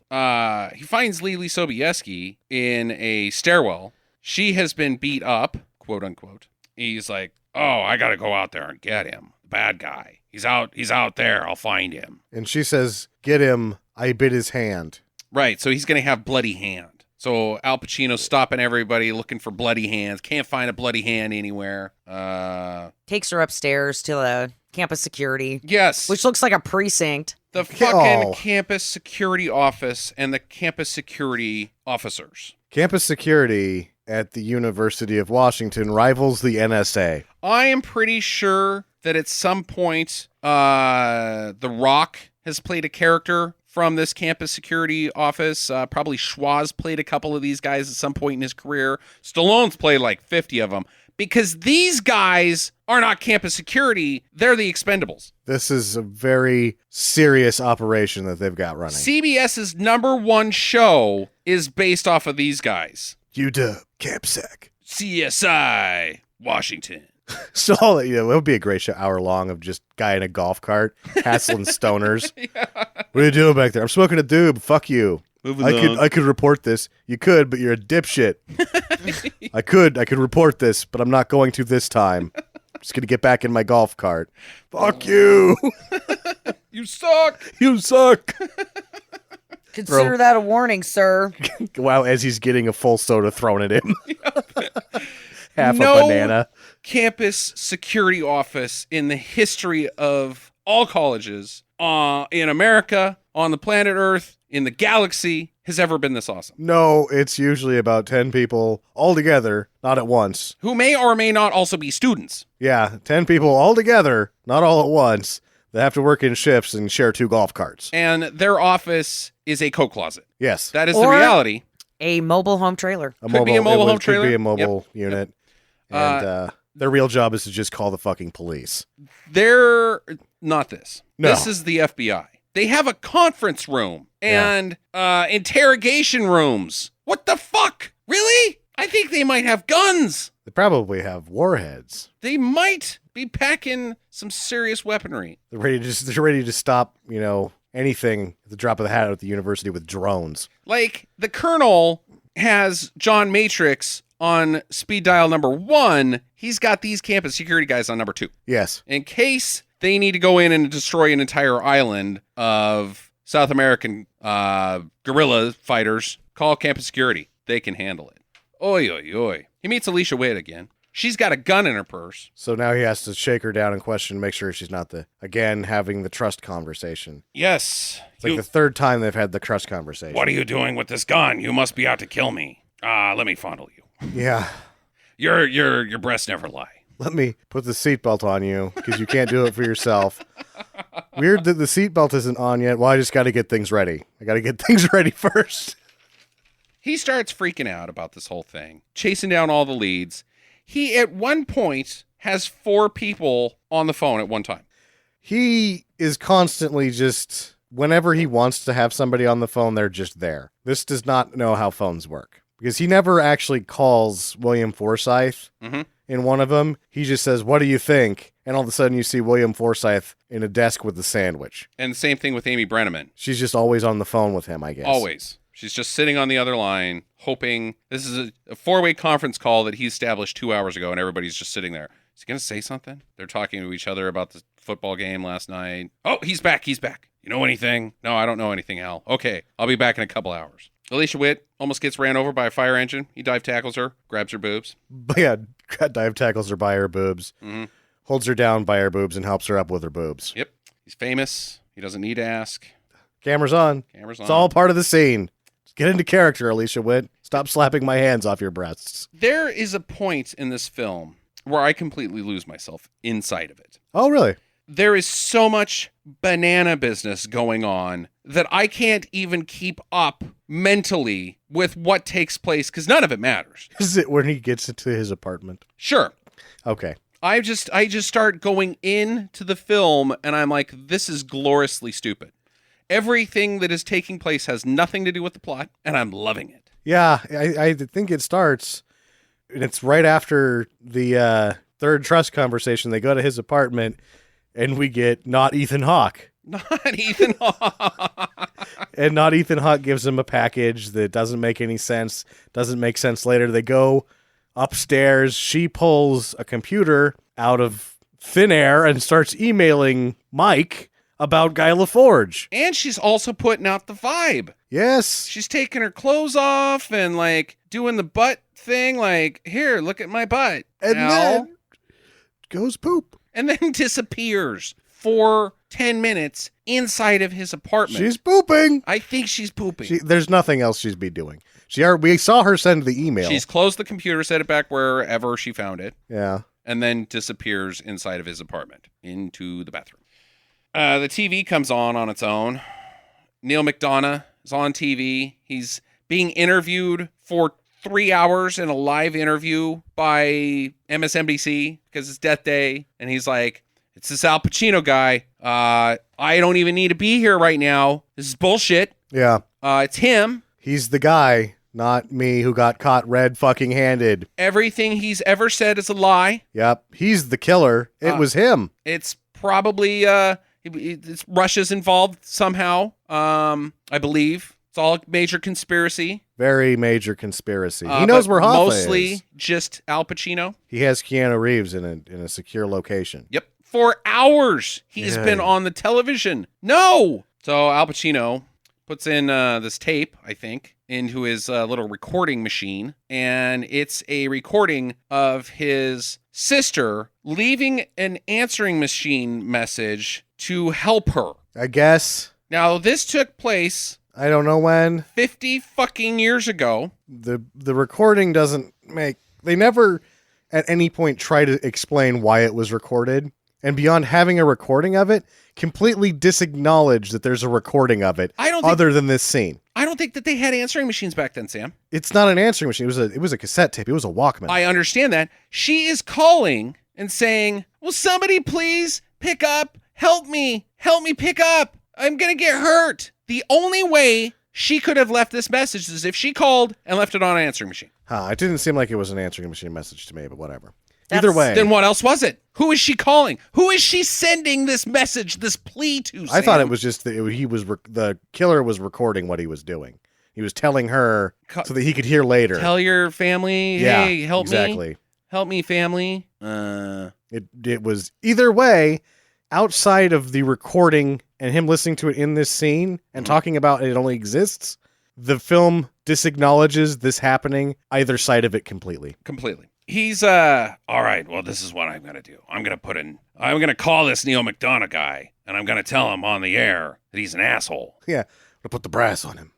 He finds Leelee Sobieski in a stairwell. She has been beat up, quote unquote. He's like, oh, I got to go out there and get him. The bad guy. He's out there. I'll find him. And she says, get him. I bit his hand. Right. So he's going to have bloody hand. So Al Pacino's stopping everybody looking for bloody hands. Can't find a bloody hand anywhere. Takes her upstairs to the campus security, Yes. which looks like a precinct. The fucking Oh. campus security office and the campus security officers. Campus security at the University of Washington rivals the NSA. I am pretty sure that at some point, The Rock has played a character from this campus security office. Probably Schwarz played a couple of these guys at some point in his career. Stallone's played like 50 of them. Because these guys are not campus security, they're the Expendables. This is a very serious operation that they've got running. CBS's #1 show is based off of these guys. UW, CampSec. CSI, Washington. So all that, it would be a great show, hour long of just guy in a golf cart hassling stoners. What are you doing back there? I'm smoking a doob. Fuck you. I could report this. You could, but you're a dipshit. I could report this, but I'm not going to this time. I'm just gonna get back in my golf cart. Fuck you. You suck. You suck. Consider that a warning, sir. Wow, as he's getting a full soda thrown at him. Half No a banana. campus security office in the history of all colleges in America, on the planet Earth, in the galaxy, has ever been this awesome. No, it's usually about 10 people all together, not at once. Who may or may not also be students. Yeah, 10 people all together, not all at once. They have to work in shifts and share 2 golf carts. And their office is a coat closet. Yes. That is the Or- reality. A mobile home trailer. Could be a mobile home trailer. Could be a mobile unit. And their real job is to just call the fucking police. They're not this. No. This is the FBI. They have a conference room and interrogation rooms. What the fuck? Really? I think they might have guns. They probably have warheads. They might be packing some serious weaponry. They're ready to stop, anything at the drop of the hat at the university with drones. Like, the colonel has John Matrix on speed dial number 1. He's got these campus security guys on number 2. Yes. In case they need to go in and destroy an entire island of South American guerrilla fighters, call campus security. They can handle it. Oi, oi, oi. He meets Alicia Witt again. She's got a gun in her purse. So now he has to shake her down and question, make sure she's not having the trust conversation. Yes. It's like the third time they've had the trust conversation. What are you doing with this gun? You must be out to kill me. Let me fondle you. Yeah. Your breasts never lie. Let me put the seatbelt on you because you can't do it for yourself. Weird that the seatbelt isn't on yet. Well, I just got to get things ready. I got to get things ready first. He starts freaking out about this whole thing, chasing down all the leads. He, at one point, has 4 people on the phone at one time. He is constantly just, whenever he wants to have somebody on the phone, they're just there. This does not know how phones work because he never actually calls William Forsythe in one of them. He just says, "What do you think?" And all of a sudden you see William Forsythe in a desk with a sandwich. And the same thing with Amy Brenneman. She's just always on the phone with him, I guess. Always. She's just sitting on the other line, hoping. This is a 4-way conference call that he established 2 hours ago, and everybody's just sitting there. Is he going to say something? They're talking to each other about the football game last night. Oh, he's back. He's back. You know anything? No, I don't know anything, Al. Okay, I'll be back in a couple hours. Alicia Witt almost gets ran over by a fire engine. He dive tackles her, grabs her boobs. But yeah, dive tackles her by her boobs, holds her down by her boobs, and helps her up with her boobs. Yep. He's famous. He doesn't need to ask. Camera's on. Camera's on. It's all part of the scene. Just get into character, Alicia Witt. Stop slapping my hands off your breasts. There is a point in this film where I completely lose myself inside of it. Oh, really? There is so much banana business going on that I can't even keep up mentally with what takes place because none of it matters. Is it when he gets into his apartment? Sure. Okay. I just start going into the film and I'm like, this is gloriously stupid. Everything that is taking place has nothing to do with the plot, and I'm loving it. Yeah, I think it starts, and it's right after the third trust conversation. They go to his apartment, and we get not Ethan Hawke. Not Ethan Hawke. And not Ethan Hawke gives him a package that doesn't make any sense, doesn't make sense later. They go upstairs. She pulls a computer out of thin air and starts emailing Mike about Guy LaForge. And she's also putting out the vibe. Yes. She's taking her clothes off and, like, doing the butt thing, like, here, look at my butt. And Al. then goes poop. And then disappears for 10 minutes inside of his apartment. She's pooping. I think she's pooping. There's nothing else she'd be doing. We saw her send the email. She's closed the computer, set it back wherever she found it. Yeah. And then disappears inside of his apartment into the bathroom. The TV comes on its own. Neil McDonough is on TV. He's being interviewed for 3 hours in a live interview by MSNBC because it's Death Day. And he's like, it's this Al Pacino guy. I don't even need to be here right now. This is bullshit. Yeah. It's him. He's the guy, not me, who got caught red fucking handed. Everything he's ever said is a lie. Yep. He's the killer. It was him. It's probably... it's Russia's involved somehow, I believe. It's all a major conspiracy. Very major conspiracy. He But knows where Hoffa mostly is. just Al Pacino. He has Keanu Reeves in a secure location. Yep. For hours, he's Yeah. been on the television. No! So Al Pacino puts in this tape, I think, into his little recording machine. And it's a recording of his sister leaving an answering machine message to help her. I guess. Now, this took place I don't know when. 50 fucking years ago. The recording doesn't make... They never at any point try to explain why it was recorded. And beyond having a recording of it, completely disacknowledge that there's a recording of it other than this scene. I don't think that they had answering machines back then, Sam. It's not an answering machine. It was a cassette tape. It was a Walkman. I understand that. She is calling and saying, will somebody please pick up? Help me pick up. I'm going to get hurt. The only way she could have left this message is if she called and left it on an answering machine. It didn't seem like it was an answering machine message to me, but whatever. Either way. Then what else was it? Who is she calling? Who is she sending this message, this plea to, Sam? I thought it was just that the killer was recording what he was doing. He was telling her so that he could hear later. Tell your family, hey, help me. Exactly. Help me, family. It was either way, outside of the recording and him listening to it in this scene and talking about it only exists, the film disacknowledges this happening either side of it completely. Completely. He's all right, well, this is what I'm gonna do. I'm gonna call this Neil McDonough guy, and I'm gonna tell him on the air that he's an asshole. Yeah, to put the brass on him.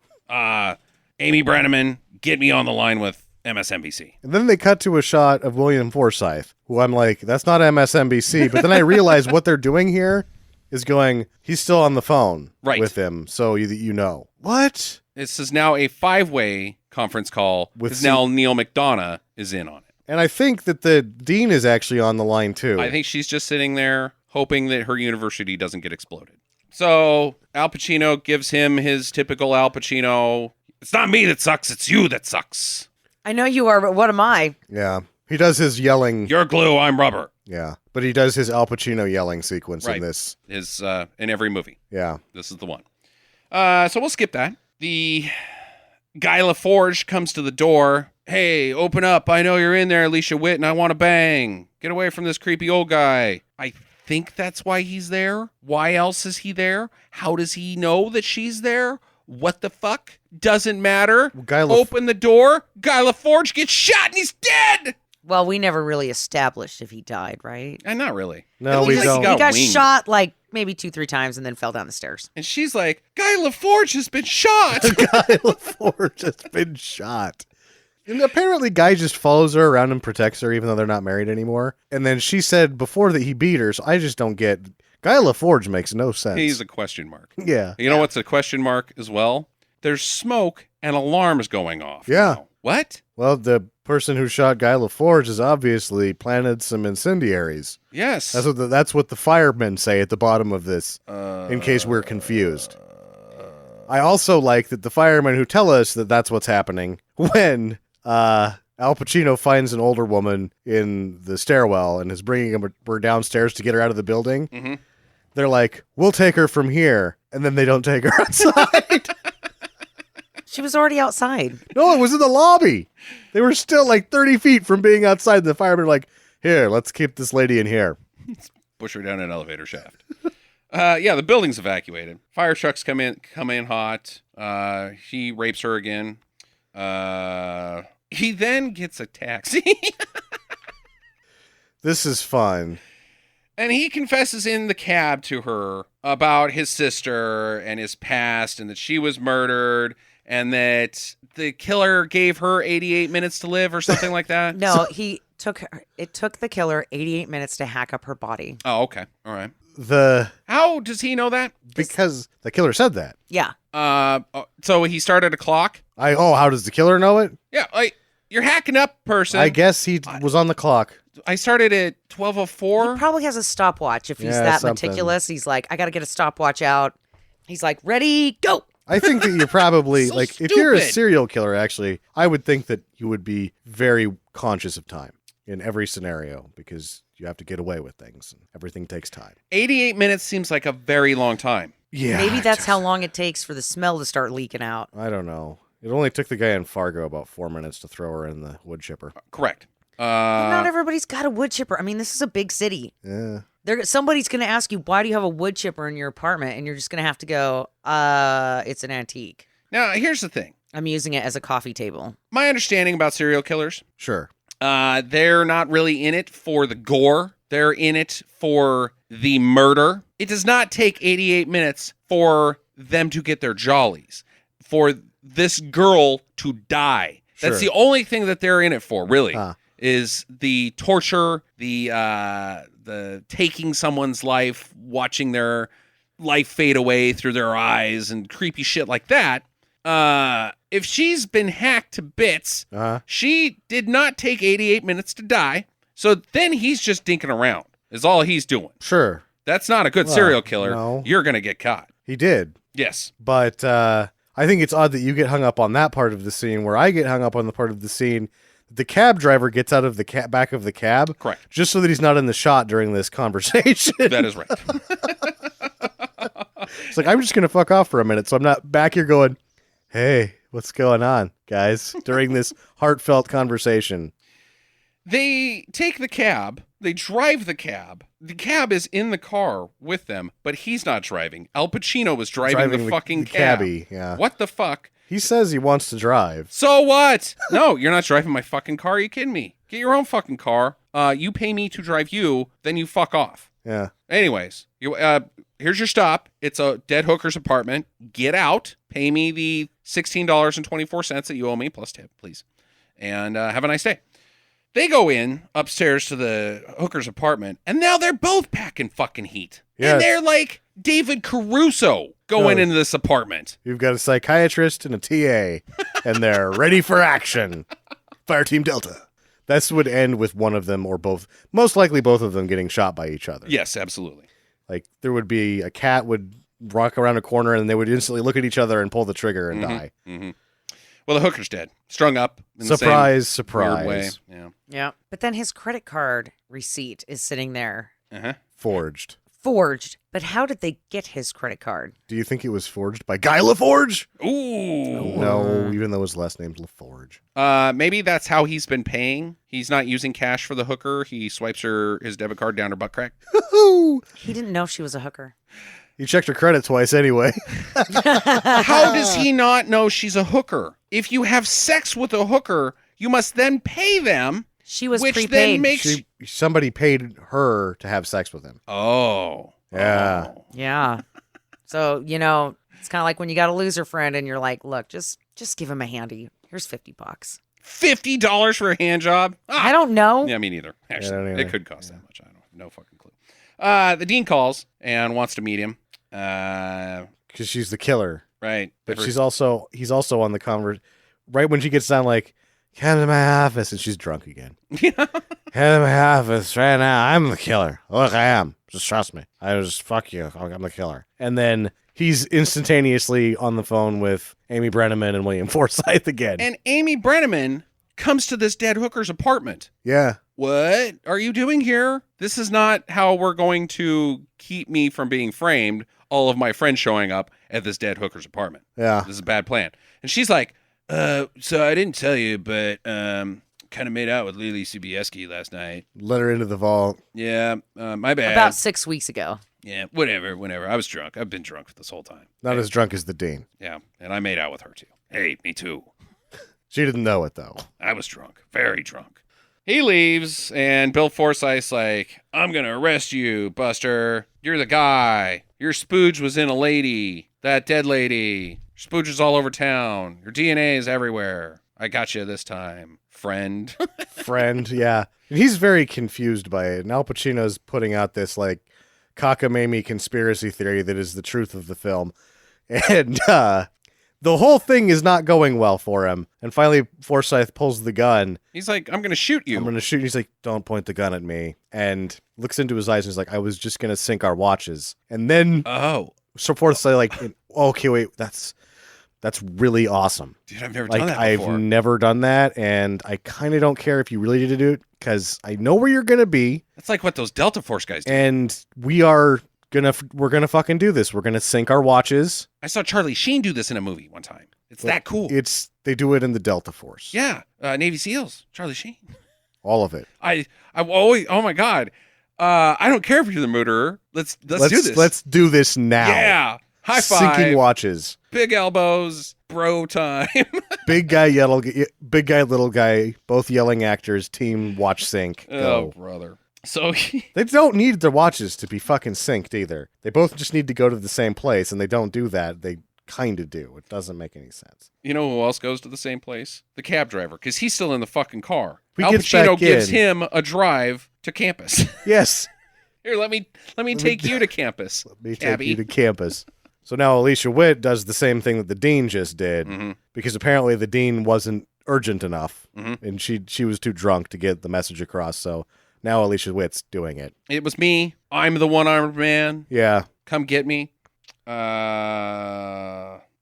Amy Brenneman, get me on the line with MSNBC. And then they cut to a shot of William Forsythe, who I'm like, that's not MSNBC. But then I realize what they're doing here is going, he's still on the phone with him, so you know. What? This is now a 5-way conference call because now Neil McDonough is in on it. And I think that the dean is actually on the line, too. I think she's just sitting there hoping that her university doesn't get exploded. So Al Pacino gives him his typical Al Pacino, it's not me that sucks, it's you that sucks. I know you are, but what am I? Yeah. He does his yelling. You're glue, I'm rubber. Yeah. But he does his Al Pacino yelling sequence in this. His, in every movie. Yeah. This is the one. So we'll skip that. The Guy LaForge comes to the door. Hey, open up. I know you're in there, Alicia Witt, and I want to bang. Get away from this creepy old guy. I think that's why he's there. Why else is he there? How does he know that she's there? What the fuck? Doesn't matter. Open the door. Guy LaForge gets shot and he's dead. Well, we never really established if he died, right? And not really. No, we don't. He got winged. shot like maybe 2-3 times and then fell down the stairs. And she's like, Guy LaForge has been shot. Guy LaForge has been shot. And apparently Guy just follows her around and protects her even though they're not married anymore. And then she said before that he beat her, so I just don't get... Guy LaForge makes no sense. He's a question mark. Yeah. You know what's a question mark as well? There's smoke and alarms going off. Yeah. Now. What? Well, the person who shot Guy LaForge has obviously planted some incendiaries. Yes. That's what the firemen say at the bottom of this, in case we're confused. I also like that the firemen who tell us that that's what's happening when Al Pacino finds an older woman in the stairwell and is bringing her downstairs to get her out of the building. Mm-hmm. They're like, we'll take her from here. And then they don't take her outside. She was already outside. No, it was in the lobby. They were still like 30 feet from being outside. The firemen were like, here, let's keep this lady in here. Push her down an elevator shaft. Yeah, the building's evacuated. Fire trucks come in hot. He rapes her again. He then gets a taxi. This is fun. And he confesses in the cab to her about his sister and his past and that she was murdered and that the killer gave her 88 minutes to live or something like that. No, it took the killer 88 minutes to hack up her body. Oh, okay. All right. How does he know that? Because the killer said that. Yeah. So he started a clock? How does the killer know it? Yeah, you're hacking up, person. I guess he was on the clock. I started at 12:04. He probably has a stopwatch if he's that meticulous. He's like, I got to get a stopwatch out. He's like, ready, go. I think that you're probably So if you're a stupid. serial killer, actually, I would think that you would be very conscious of time in every scenario because you have to get away with things and everything takes time. 88 minutes seems like a very long time. Yeah. Maybe that's how long it takes for the smell to start leaking out. I don't know. It only took the guy in Fargo about 4 minutes to throw her in the wood chipper. Correct. But not everybody's got a wood chipper. I mean, this is a big city. Yeah. Somebody's going to ask you, why do you have a wood chipper in your apartment? And you're just going to have to go, it's an antique. Now, here's the thing. I'm using it as a coffee table. My understanding about serial killers, Sure. they're not really in it for the gore. They're in it for the murder. It does not take 88 minutes for them to get their jollies, for this girl to die. That's Sure. the only thing that they're in it for, really, Huh. is the torture, the taking someone's life, watching their life fade away through their eyes and creepy shit like that. If she's been hacked to bits, Uh-huh. she did not take 88 minutes to die. So then he's just dinking around is all he's doing. Sure. That's not a good Well, serial killer. no. You're going to get caught. He did. Yes. But I think it's odd that you get hung up on that part of the scene where I get hung up on the part of the scene that the cab driver gets out of the back of the cab. Correct. Just so that he's not in the shot during this conversation. That is right. It's like, I'm just going to fuck off for a minute. So I'm not back here going, hey, what's going on, guys? During this heartfelt conversation. They take the cab. They drive the cab. The cab is in the car with them, but he's not driving. Al Pacino was driving the fucking cab. cabbie. Yeah. What the fuck? He says he wants to drive. So what? No, you're not driving my fucking car. Are you kidding me? Get your own fucking car. You pay me to drive you, then you fuck off. Yeah. Anyways, here's your stop. It's a dead hooker's apartment. Get out. Pay me the $16.24 that you owe me, plus tip, please. And have a nice day. They go upstairs to the hooker's apartment, and now they're both packing fucking heat. Yes. And they're like David Caruso going No. into this apartment. You've got a psychiatrist and a TA, and they're ready for action. Fire Team Delta. This would end with one of them or both, most likely both of them getting shot by each other. Yes, absolutely. Like there would be a cat would walk around a corner and they would instantly look at each other and pull the trigger and die. Mm-hmm. Well, the hooker's dead. Strung up. In Surprise, the same surprise. weird way. Yeah. Yeah. But then his credit card receipt is sitting there, Uh-huh. Forged. forged. But how did they get his credit card? Do you think it was forged by Guy LaForge? Ooh. No, even though his last name's LaForge. Maybe that's how he's been paying. He's not using cash for the hooker. He swipes his debit card down her butt crack. He didn't know she was a hooker. He checked her credit twice anyway. How does he not know she's a hooker? If you have sex with a hooker, you must then pay them, She was which prepaid. then makes... Somebody paid her to have sex with him. Oh. Yeah. Oh. Yeah. So, it's kind of like when you got a loser friend and you're like, look, just give him a handy. Here's $50. $50 for a hand job? I don't know. Yeah, me neither. Actually, don't either. it could cost that much. I don't know. No fucking clue. The dean calls and wants to meet him. Because she's the killer. Right. But he's also on the right when she gets down, like, come to my office, and she's drunk again. Come to my office right now. I'm the killer. Look, I am. Just trust me. Fuck you. I'm the killer. And then he's instantaneously on the phone with Amy Brenneman and William Forsythe again. And Amy Brenneman comes to this dead hooker's apartment. Yeah. What are you doing here? This is not how we're going to keep me from being framed. All of my friends showing up at this dead hooker's apartment. Yeah. This is a bad plan. And she's like, so I didn't tell you, but kind of made out with Leelee Sobieski last night. Let her into the vault. Yeah, my bad. About 6 weeks ago. Yeah, whatever. I was drunk. I've been drunk this whole time. Not as drunk as the dean. Yeah, and I made out with her too. Hey, me too. She didn't know it, though. I was drunk. Very drunk. He leaves, and Bill Forsythe's like, I'm going to arrest you, Buster. You're the guy. Your spooge was in a lady. That dead lady. Your spooge is all over town. Your DNA is everywhere. I got you this time, friend. Friend, yeah. And he's very confused by it. And Al Pacino's putting out this, like, cockamamie conspiracy theory that is the truth of the film. And the whole thing is not going well for him. And finally, Forsythe pulls the gun. He's like, I'm going to shoot you. I'm going to shoot. He's like, don't point the gun at me. And looks into his eyes and he's like, I was just going to sync our watches. And then so Forsythe like, okay, wait, that's really awesome. Dude, I've never Like, done that I've before. never done that. And I kind of don't care if you really did to do it because I know where you're going to be. That's like what those Delta Force guys do. And we are we're gonna fucking do this. We're gonna sync our watches. I saw Charlie Sheen do this in a movie one time. It's that cool. They do it in the Delta Force. Yeah, Navy SEALs, Charlie Sheen. All of it. I always, oh my God. I don't care if you're the murderer. Let's do this. Let's do this now. Yeah. High five. Syncing watches. Big elbows. Bro time. Big guy, little guy, both yelling actors, team watch sync. Oh, Go. brother. So They don't need their watches to be fucking synced either. They both just need to go to the same place, and they don't do that. They kind of do. It doesn't make any sense. you know who else goes to the same place? The cab driver, because he's still in the fucking car. He Al gets Pacino back gives in. him a drive to campus. Yes. Here, let me take you to campus. Let me take Cabby. you to campus. So now Alicia Witt does the same thing that the dean just did, because apparently the dean wasn't urgent enough, and she was too drunk to get the message across. So now Alicia Witt's doing it. It was me. I'm the one-armed man. Yeah. Come get me. He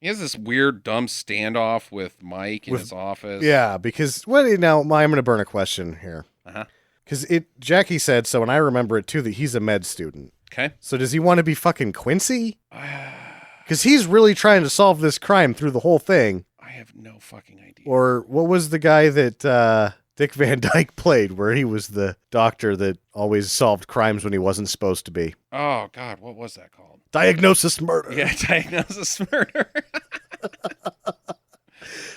has this weird, dumb standoff with Mike in his office. Yeah, because now I'm going to burn a question here. Because Jackie said so, and I remember it too, that he's a med student. Okay. So does he want to be fucking Quincy? Because he's really trying to solve this crime through the whole thing. I have no fucking idea. Or what was the guy that Dick Van Dyke played, where he was the doctor that always solved crimes when he wasn't supposed to be? Oh, God, what was that called? Diagnosis Murder. Yeah, Diagnosis Murder.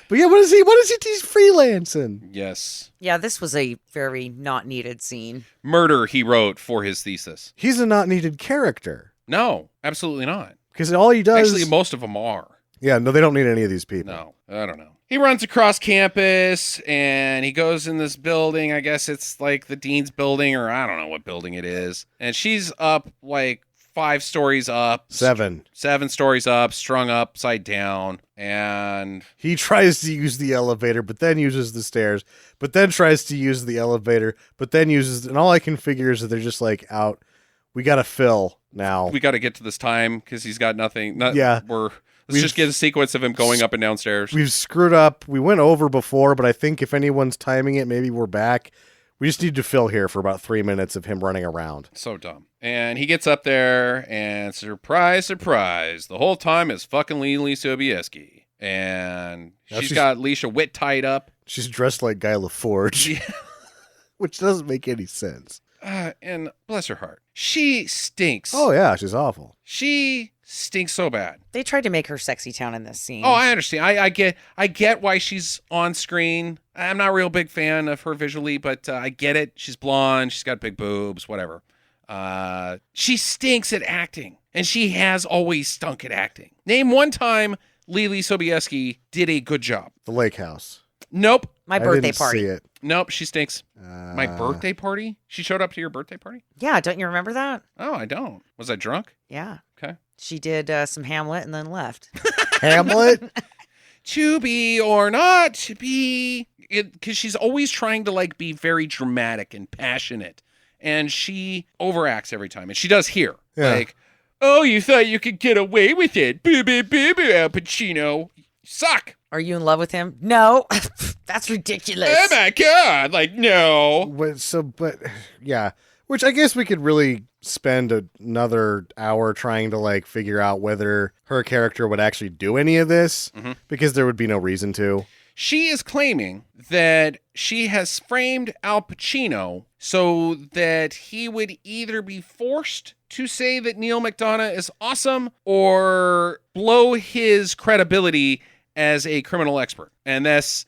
But yeah, what is he? He's freelancing. Yes. Yeah, this was a very not needed scene. Murder he wrote for his thesis. He's a not needed character. No, absolutely not. Because all he does... Actually, most of them are. Yeah, no, they don't need any of these people. No, I don't know. He runs across campus and he goes in this building. I guess it's like the dean's building, or I don't know what building it is. And she's up like 5 stories up. 7 stories up, strung upside down. And he tries to use the elevator, but then uses the stairs, but then tries to use the elevator, but then uses... And all I can figure is that they're just like out. We got to fill now. we got to get to this time because he's got nothing. Yeah. Let's just get a sequence of him going up and downstairs. We've screwed up. We went over before, but I think if anyone's timing it, maybe we're back. We just need to fill here for about 3 minutes of him running around. So dumb. And he gets up there, and surprise, surprise, the whole time is fucking Leelee Sobieski. And she's got Alicia Witt tied up. She's dressed like Guy LaForge, Yeah. which doesn't make any sense. And bless her heart, she stinks. Oh, yeah, she's awful. She stinks so bad. They tried to make her sexy town in this scene. Oh, I understand. I get why she's on screen. I'm not a real big fan of her visually, but I get it. She's blonde. She's got big boobs, whatever. She stinks at acting, and she has always stunk at acting. Name one time Leelee Sobieski did a good job. The Lake House. Nope. My birthday I didn't party. see it. Nope, she stinks. My birthday party? She showed up to your birthday party? Yeah, don't you remember that? Oh, I don't. Was I drunk? Yeah. Okay. She did some Hamlet and then left. Hamlet? To be or not to be, because she's always trying to like be very dramatic and passionate, and she overacts every time, and she does here. Yeah. Like, oh, you thought you could get away with it? Boo, boo, boo, boo, Al Pacino. You suck. Are you in love with him? No. That's ridiculous. Oh my God. Like, no. But yeah. Which I guess we could really spend another hour trying to like figure out whether her character would actually do any of this, because there would be no reason to. She is claiming that she has framed Al Pacino so that he would either be forced to say that Neil McDonough is awesome or blow his credibility as a criminal expert, and thus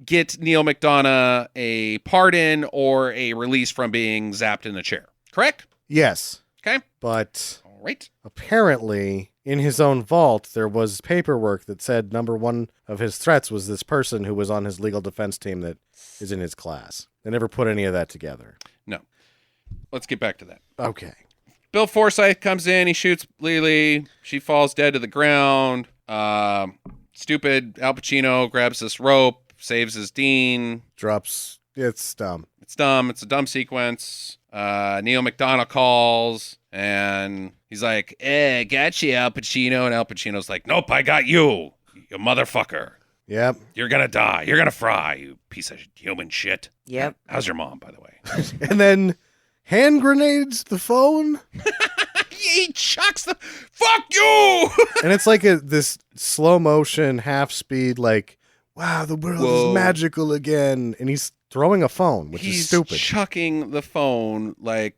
get Neil McDonough a pardon or a release from being zapped in the chair. Correct? Yes. Okay. But All right. apparently in his own vault, there was paperwork that said number one of his threats was this person who was on his legal defense team that is in his class. They never put any of that together. No. Let's get back to that. Okay. Bill Forsythe comes in. He shoots Leelee. She falls dead to the ground. Stupid Al Pacino grabs this rope, saves his dean. Drops. It's dumb. It's dumb. It's a dumb sequence. Neil McDonough calls, and he's like, gotcha, Al Pacino. And Al Pacino's like, nope, I got you, you motherfucker. Yep. You're gonna die. You're gonna fry, you piece of human shit. Yep. How's your mom, by the way? And then hand grenades the phone. he chucks the fuck you. And it's like this slow motion, half speed, like, wow, the world Whoa. is magical again. And he's throwing a phone, which He's is stupid. chucking the phone like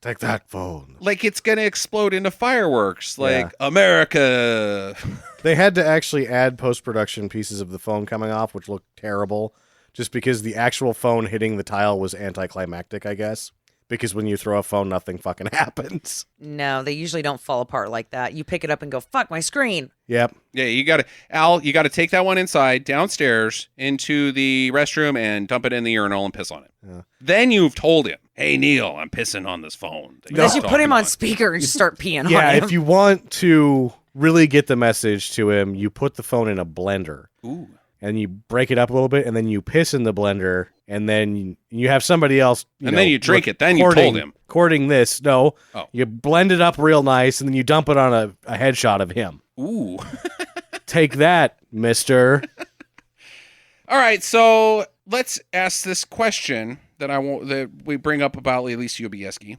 Take that phone. like it's gonna explode into fireworks. Like America. They had to actually add post-production pieces of the phone coming off, which looked terrible, just because the actual phone hitting the tile was anticlimactic, I guess. Because when you throw a phone, nothing fucking happens. No, they usually don't fall apart like that. You pick it up and go, fuck my screen. Yep. Yeah, you gotta take that one inside, downstairs, into the restroom and dump it in the urinal and piss on it. Yeah. Then you've told him, hey Neil, I'm pissing on this phone. that Unless you're you put him talking on speaker and just start peeing Yeah, on him. if you want to really get the message to him, you put the phone in a blender. Ooh. And you break it up a little bit, and then you piss in the blender, and then you have somebody else. Then you drink it. Then you told him. Recording this. No. Oh. You blend it up real nice, and then you dump it on a headshot of him. Ooh. Take that, mister. All right, so let's ask this question that we bring up about Leelee Sobieski.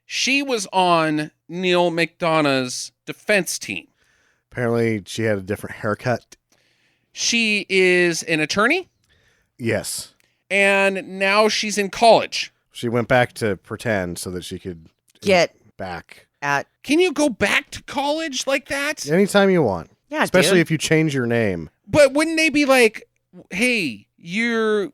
She was on Neil McDonough's defense team. Apparently, she had a different haircut. She is an attorney, Yes. and now she's in college. She went back to pretend so that she could Get back. at, Can you go back to college like that? Anytime you want. yeah, Especially dude. if you change your name. But wouldn't they be like, hey, you've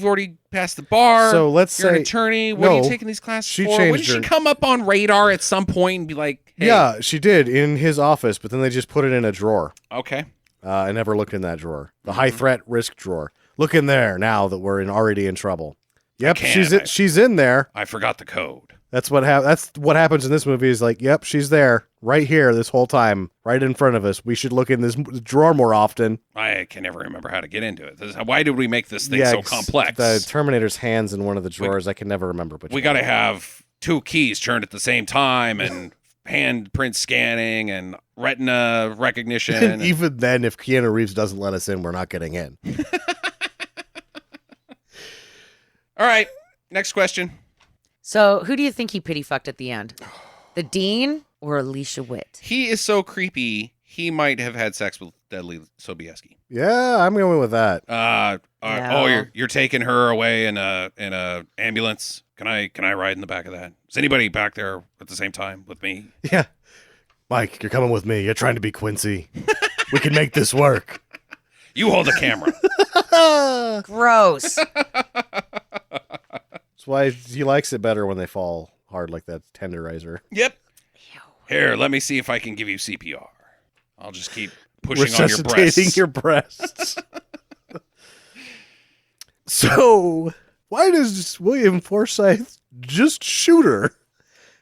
already passed the bar. So let's you're an say- attorney. What are you no, taking these classes she for? changed Wouldn't she her- come up on radar at some point and be like, hey, Yeah, she did in his office, but then they just put it in a drawer. okay. I never looked in that drawer. The high threat risk drawer. Look in there now that we're already in trouble. Yep, can't. she's in there. I forgot the code. That's what happens in this movie is like, yep, she's there right here this whole time, right in front of us. We should look in this drawer more often. I can never remember how to get into it. Why did we make this thing so complex? The Terminator's hands in one of the drawers. I can never remember. We got to have two keys turned at the same time and handprint scanning and retina recognition. And even then, if Keanu Reeves doesn't let us in, we're not getting in. All right, next question. So who do you think he pity fucked at the end? The dean or Alicia Witt? He is so creepy. He might have had sex with Leelee Sobieski. Yeah, I'm going with that. No. Oh, you're taking her away in a ambulance. Can I ride in the back of that? Is anybody back there at the same time with me? Yeah. Mike, you're coming with me. You're trying to be Quincy. We can make this work. You hold the camera. Gross. That's why he likes it better when they fall hard like that tenderizer. Yep. Here, let me see if I can give you CPR. I'll just keep pushing on your Resuscitating breasts. your breasts. So, why does William Forsythe just shoot her?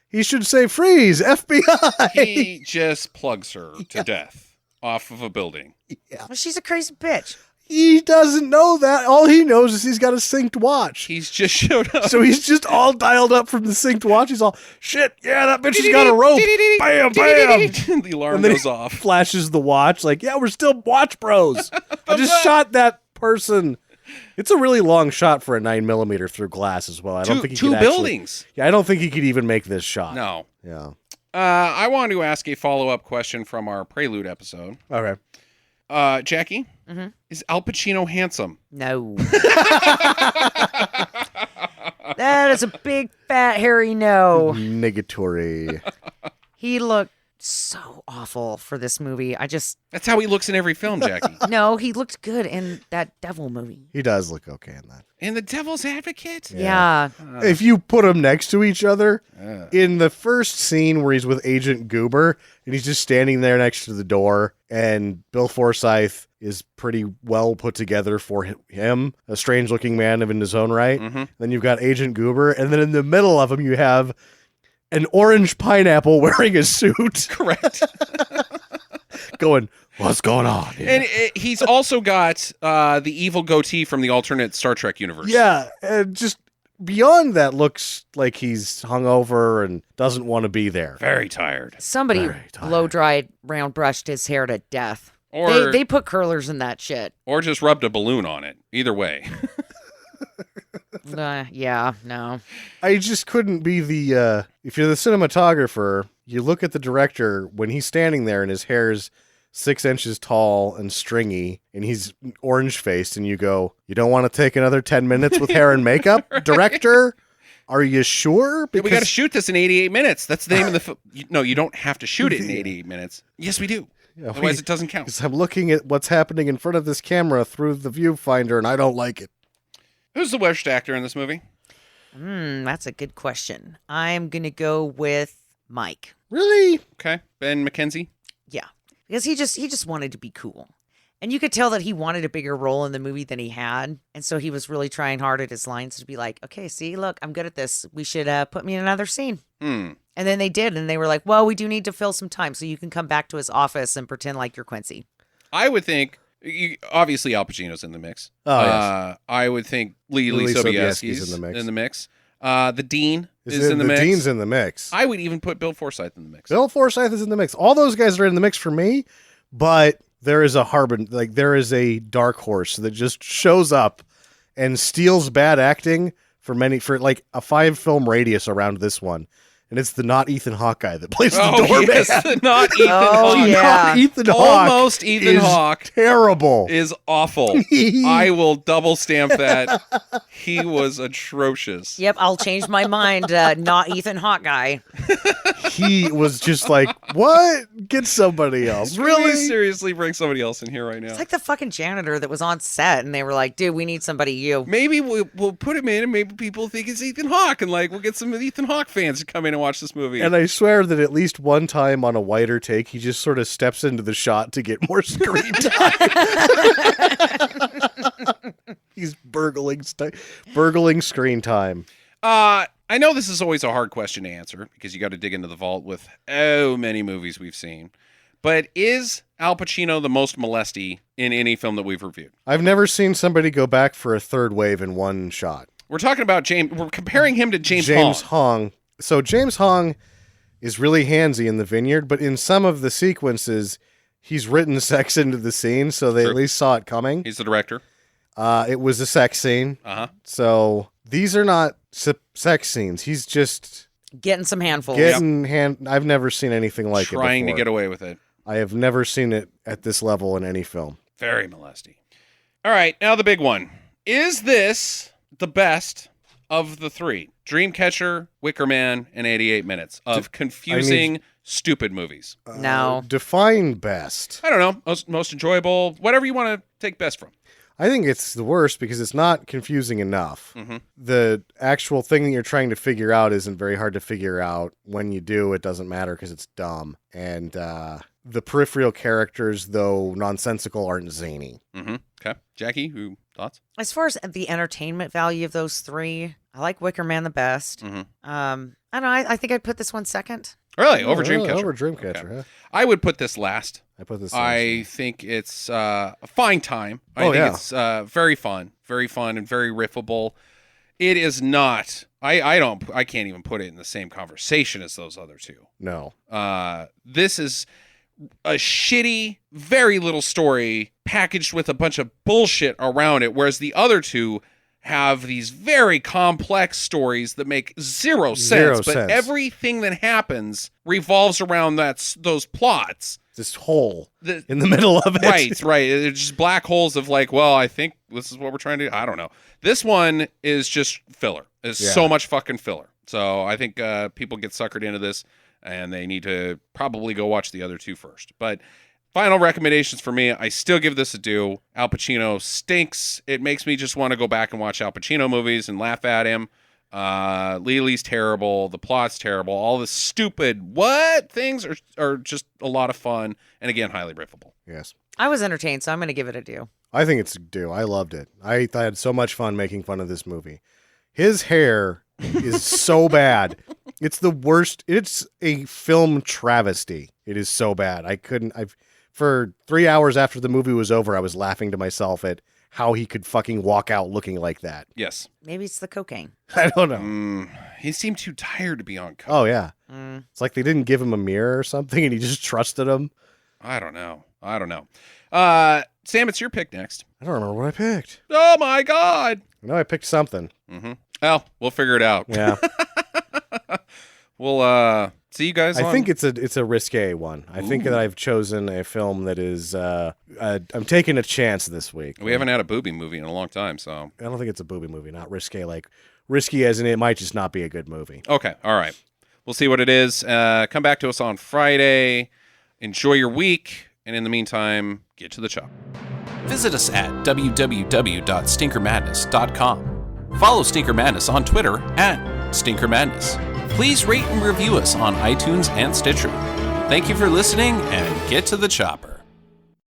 He should say, freeze, FBI. He just plugs her to death off of a building. Well, she's a crazy bitch. He doesn't know that. All he knows is he's got a synced watch. He's just showed up. So he's just all dialed up from the synced watch. He's all, shit, yeah, that bitch has got a rope. Bam, bam. The alarm And then goes he off. flashes the watch like, yeah, we're still watch bros. I just shot that person. It's a really long shot for a 9mm through glass as well. I don't think he Two could actually- buildings. Yeah, I don't think he could even make this shot. No. Yeah. I want to ask a follow-up question from our Prelude episode. Okay. Jackie, is Al Pacino handsome? No. That is a big, fat, hairy no. Negatory. He looked so awful for this movie. That's how he looks in every film, Jackie. No, he looked good in that devil movie. He does look okay in that. In The Devil's Advocate? Yeah. If you put them next to each other, in the first scene where he's with Agent Goober, and he's just standing there next to the door, and Bill Forsythe is pretty well put together for him, a strange-looking man in his own right. Mm-hmm. Then you've got Agent Goober, and then in the middle of him you have an orange pineapple wearing a suit Correct. going, what's going on here? And he's also got the evil goatee from the alternate Star Trek universe. Yeah, and just beyond that looks like he's hungover and doesn't want to be there. Very tired. Somebody Very tired. blow-dried, round-brushed his hair to death. Or They put curlers in that shit. or just rubbed a balloon on it. Either way. Yeah, no. I just couldn't be the if you're the cinematographer, you look at the director when he's standing there and his hair's 6 inches tall and stringy and he's orange faced and you go, you don't want to take another 10 minutes with hair and makeup, director? Are you sure? We got to shoot this in 88 minutes. That's the name of the film. No, you don't have to shoot it in 88 minutes. Yes, we do. Otherwise, it doesn't count. 'Cause I'm looking at what's happening in front of this camera through the viewfinder and I don't like it. Who's the worst actor in this movie? That's a good question. I'm going to go with Mike. Really? Okay. Ben McKenzie? Yeah. Because he just wanted to be cool. And you could tell that he wanted a bigger role in the movie than he had. And so he was really trying hard at his lines to be like, okay, see, look, I'm good at this. We should put me in another scene. And then they did. And they were like, well, we do need to fill some time so you can come back to his office and pretend like you're Quincy. I would think, obviously Al Pacino's in the mix. Oh, yes. I would think Leelee Sobieski's in the mix. The Dean is in the mix. The Dean's in the mix. I would even put Bill Forsythe in the mix. Bill Forsythe is in the mix. All those guys are in the mix for me, but there is there is a dark horse that just shows up and steals bad acting for like a 5-film radius around this one. And it's the not Ethan Hawke guy that plays the doorman. Yes, the not Ethan Hawke. Yeah. Not Ethan Hawke. Almost Ethan Hawke Terrible. is awful. I will double stamp that. He was atrocious. Yep, I'll change my mind. Not Ethan Hawke guy. He was just like, what? Get somebody else. Really? Seriously, bring somebody else in here right now. It's like the fucking janitor that was on set, and they were like, dude, we need somebody you. Maybe we'll put him in, and maybe people think it's Ethan Hawke, and like we'll get some Ethan Hawke fans to come in and watch this movie. And I swear that at least one time on a wider take, he just sort of steps into the shot to get more screen time. He's burgling screen time. I know this is always a hard question to answer because you got to dig into the vault with oh many movies we've seen. But is Al Pacino the most molesty in any film that we've reviewed? I've never seen somebody go back for a third wave in one shot. We're talking about James. We're comparing him to James Hong. So James Hong is really handsy in The Vineyard, but in some of the sequences, he's written sex into the scene, so they at least saw it coming. He's the director. It was a sex scene. So these are not sex scenes. He's just getting some handfuls. I've never seen anything like it before. Trying to get away with it. I have never seen it at this level in any film. Very molesty. All right, now the big one. Is this the best of the three? Dreamcatcher, Wicker Man, and 88 Minutes of confusing, stupid movies. No. Define best. I don't know. Most enjoyable. Whatever you want to take best from. I think it's the worst because it's not confusing enough. Mm-hmm. The actual thing that you're trying to figure out isn't very hard to figure out. When you do, it doesn't matter because it's dumb. And the peripheral characters, though nonsensical, aren't zany. Mm-hmm. Okay. Jackie, thoughts? As far as the entertainment value of those three, I like Wicker Man the best. Mm-hmm. I don't know. I think I'd put this one second. Really? Over Dreamcatcher? Over Dreamcatcher, Okay. huh? I would put this last. I put this I think it's a fine time. I think it's very fun and very riffable. It is not. I can't even put it in the same conversation as those other two. No. This is a shitty, very little story packaged with a bunch of bullshit around it, whereas the other two have these very complex stories that make zero sense. But everything that happens revolves around those plots. This hole in the middle of it. Right. It's just black holes of like, well, I think this is what we're trying to do. I don't know. This one is just filler. It's so much fucking filler. So I think people get suckered into this and they need to probably go watch the other two first. But final recommendations for me, I still give this a do. Al Pacino stinks. It makes me just want to go back and watch Al Pacino movies and laugh at him. Leelee's terrible. The plot's terrible. All the stupid things are just a lot of fun. And again, highly riffable. Yes. I was entertained, so I'm going to give it a do. I think it's a do. I loved it. I had so much fun making fun of this movie. His hair is so bad. It's the worst. It's a film travesty. It is so bad. For 3 hours after the movie was over, I was laughing to myself at how he could fucking walk out looking like that. Yes. Maybe it's the cocaine. I don't know. He seemed too tired to be on coke. Oh, yeah. It's like they didn't give him a mirror or something and he just trusted him. I don't know. Sam, it's your pick next. I don't remember what I picked. Oh my God. I know I picked something. Mm-hmm. Well, we'll figure it out. Yeah. We'll see you guys. I think it's a risque one. I think that I've chosen a film that is I'm taking a chance this week. We haven't had a booby movie in a long time, so I don't think it's a booby movie, not risque. Like risky as in it might just not be a good movie. okay, all right. We'll see what it is. Come back to us on Friday. Enjoy your week, and in the meantime, get to the chop. Visit us at www.stinkermadness.com. Follow Stinker Madness on Twitter at Stinker Madness. Please rate and review us on iTunes and Stitcher. Thank you for listening, and get to the chopper.